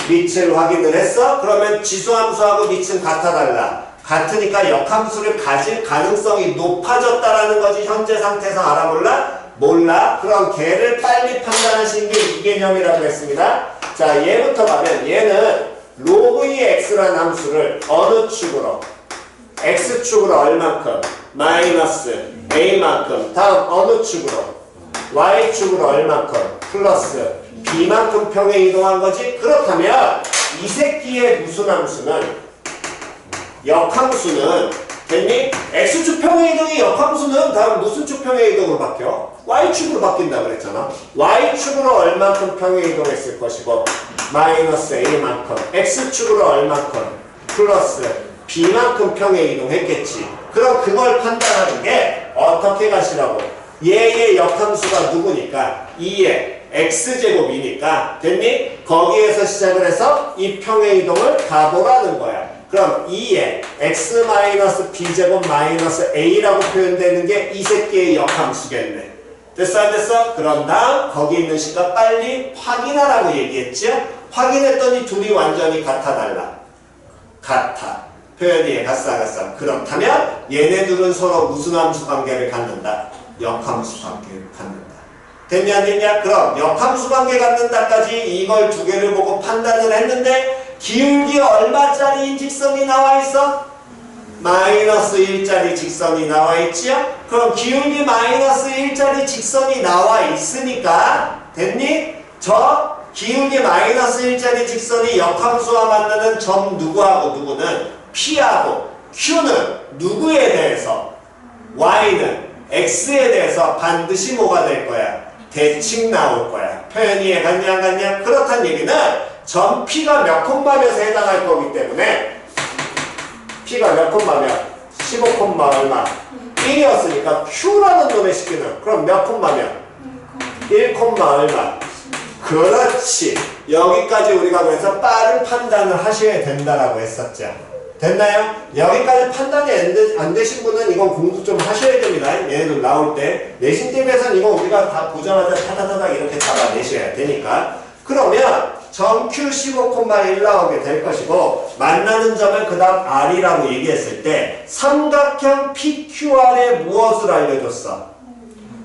밑을 확인을 했어? 그러면 지수함수하고 밑은 같아달라. 같으니까 역함수를 가질 가능성이 높아졌다라는 거지. 현재 상태에서 알아 몰라? 몰라. 그럼 걔를 빨리 판단하시는 게 이 개념이라고 했습니다. 자, 얘부터 가면 얘는 로그 2 x라는 함수를 어느 축으로? x축으로 얼만큼? 마이너스 a만큼. 다음 어느 축으로? y축으로 얼만큼? 플러스 b만큼 평에 이동한 거지? 그렇다면 이 새끼의 무슨 함수는 역함수는 됐니? x축 평의 이동이 역함수는 다음 무슨 축 평의 이동으로 바뀌어? y축으로 바뀐다 그랬잖아. y축으로 얼만큼 평의 이동했을 것이고 마이너스 a만큼 x축으로 얼만큼 플러스 b만큼 평의 이동했겠지. 그럼 그걸 판단하는 게 어떻게 가시라고? 얘의 역함수가 누구니까? 2의 x제곱이니까 됐니? 거기에서 시작을 해서 이 평의 이동을 가보라는 거야. 그럼 2의 x-b제곱 마이너스 a라고 표현되는 게 이 새끼의 역함수겠네. 됐어 안 됐어? 그럼 다음 거기 있는 식과 빨리 확인하라고 얘기했죠? 확인했더니 둘이 완전히 같아달라. 같아. 표현이 같아 같아. 그렇다면 얘네들은 서로 무슨 함수 관계를 갖는다? 역함수 관계를 갖는다. 됐냐 안 됐냐? 그럼 역함수 관계 갖는다까지 이걸 두 개를 보고 판단을 했는데 기울기 얼마짜리 직선이 나와 있어? 마이너스 1짜리 직선이 나와 있지요? 그럼 기울기 마이너스 1짜리 직선이 나와 있으니까 됐니? 저 기울기 마이너스 1짜리 직선이 역함수와 만나는 점 누구하고 누구는 P하고 Q는 누구에 대해서 Y는 X에 대해서 반드시 뭐가 될 거야? 대칭 나올 거야. 표현이 이해갔냐 안 갔냐? 그렇단 얘기는 점 P가 몇 콤마면서 해당할 거기 때문에 P가 몇 콤마면 15 콤마 얼마? 1이었으니까 Q라는 놈의 식기는 그럼 몇 콤마면? 1 콤마 얼마? 그렇지. 여기까지 우리가 그래서 빠른 판단을 하셔야 된다라고 했었죠. 됐나요? 여기까지 판단이 안 되신 분은 이건 공부 좀 하셔야 됩니다. 얘네들 나올 때. 내신 대비해서는 이거 우리가 다 보자마자 타다타다 이렇게 잡아내셔야 되니까. 그러면 점 Q 15,1 나오게 될 것이고 만나는 점을 그 다음 R이라고 얘기했을 때 삼각형 PQR에 무엇을 알려줬어?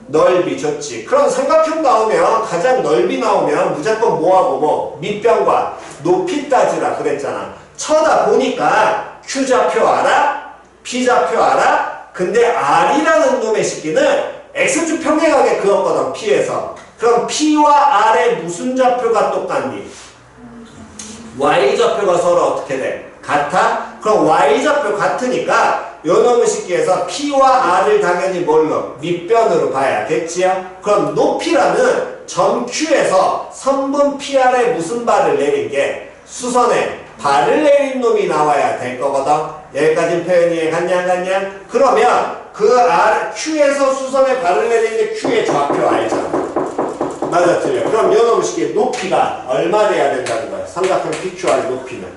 넓이 좋지. 그럼 삼각형 나오면 가장 넓이 나오면 무조건 뭐하고 뭐 밑변과 높이 따지라 그랬잖아. 쳐다보니까 Q좌표 알아? P좌표 알아? 근데 R이라는 놈의 새끼는 X축 평행하게 그었거든. P에서. 그럼 P와 R의 무슨 좌표가 똑같니? Y좌표가 서로 어떻게 돼? 같아? 그럼 Y좌표 같으니까 요놈의 식기에서 P와 R을 당연히 뭘로? 밑변으로 봐야겠지요? 그럼 높이라는 점 Q에서 선분 PR에 무슨 발을 내린 게 수선에 발을 내린 놈이 나와야 될 거거든. 여기까지 표현이 갔냐 안 갔냐? 그러면 그 Q에서 수선에 발을 내린 게 Q의 좌표 알잖아. 맞아 틀려. 그럼 요놈의 식기의 높이가 얼마 돼야 된다는 거야? 삼각형 PQR 높이는.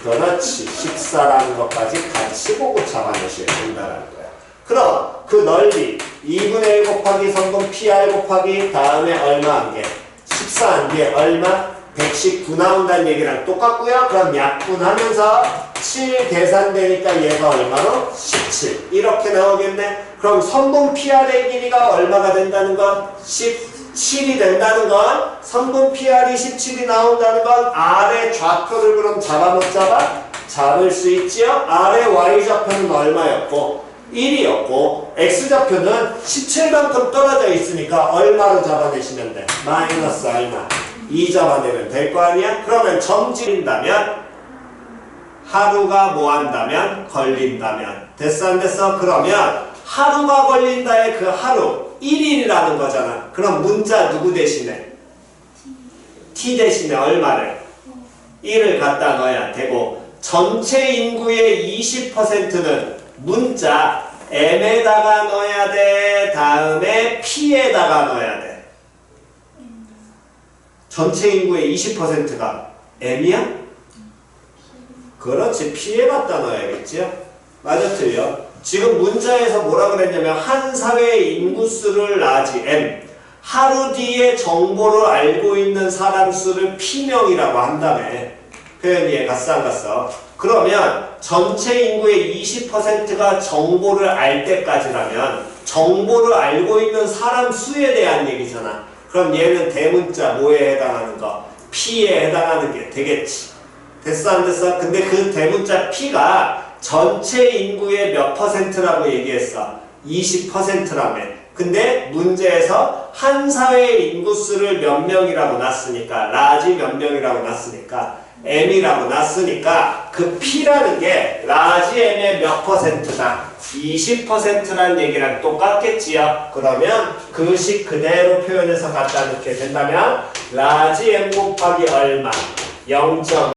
그렇지. 14라는 것까지 같이 보고 잡아내셔야 된다는 거야. 그럼 그 넓이 2분의 1 곱하기 선분 PR 곱하기 다음에 얼마 한 개? 14 한 개 얼마? 119 나온다는 얘기랑 똑같고요. 그럼 약분하면서 7 계산되니까 얘가 얼마로? 17. 이렇게 나오겠네. 그럼 선분 PR의 길이가 얼마가 된다는 건? 17이 된다는 건 선분 PR이 17이 나온다는 건 R의 좌표를 그럼 잡아 못 잡아? 잡을 수 있지요? R의 Y좌표는 얼마였고? 1이었고 X좌표는 17만큼 떨어져 있으니까 얼마로 잡아내시면 돼? 마이너스 얼마? 2 잡아내면 될 거 아니야? 그러면 점진다면 하루가 뭐 한다면? 걸린다면 됐어 안 됐어? 그러면 하루가 걸린다의 그 하루 1일이라는 거잖아. 그럼 문자 누구 대신에? T 대신에 얼마를? 1을 갖다 넣어야 되고 전체 인구의 20%는 문자 M에다가 넣어야 돼. 다음에 P에다가 넣어야 돼. 전체 인구의 20%가 M이야? 그렇지. P에 갖다 넣어야겠지요? 맞아 틀려? 지금 문자에서 뭐라 그랬냐면 한 사회의 인구수를 나지 M 하루 뒤에 정보를 알고 있는 사람 수를 P명이라고 한다며. 표현 이해 갔어 안 갔어? 그러면 전체 인구의 20%가 정보를 알 때까지라면 정보를 알고 있는 사람 수에 대한 얘기잖아. 그럼 얘는 대문자 뭐에 해당하는 거? P에 해당하는 게 되겠지. 됐어 안 됐어? 근데 그 대문자 P가 전체 인구의 몇 퍼센트라고 얘기했어? 20%라며. 근데 문제에서 한 사회의 인구수를 몇 명이라고 놨으니까 라지 몇 명이라고 놨으니까 M이라고 놨으니까 그 P라는 게 라지 M의 몇 퍼센트다? 20%라는 얘기랑 똑같겠지요. 그러면 그 식 그대로 표현해서 갖다 넣게 된다면 라지 M 곱하기 얼마? 0.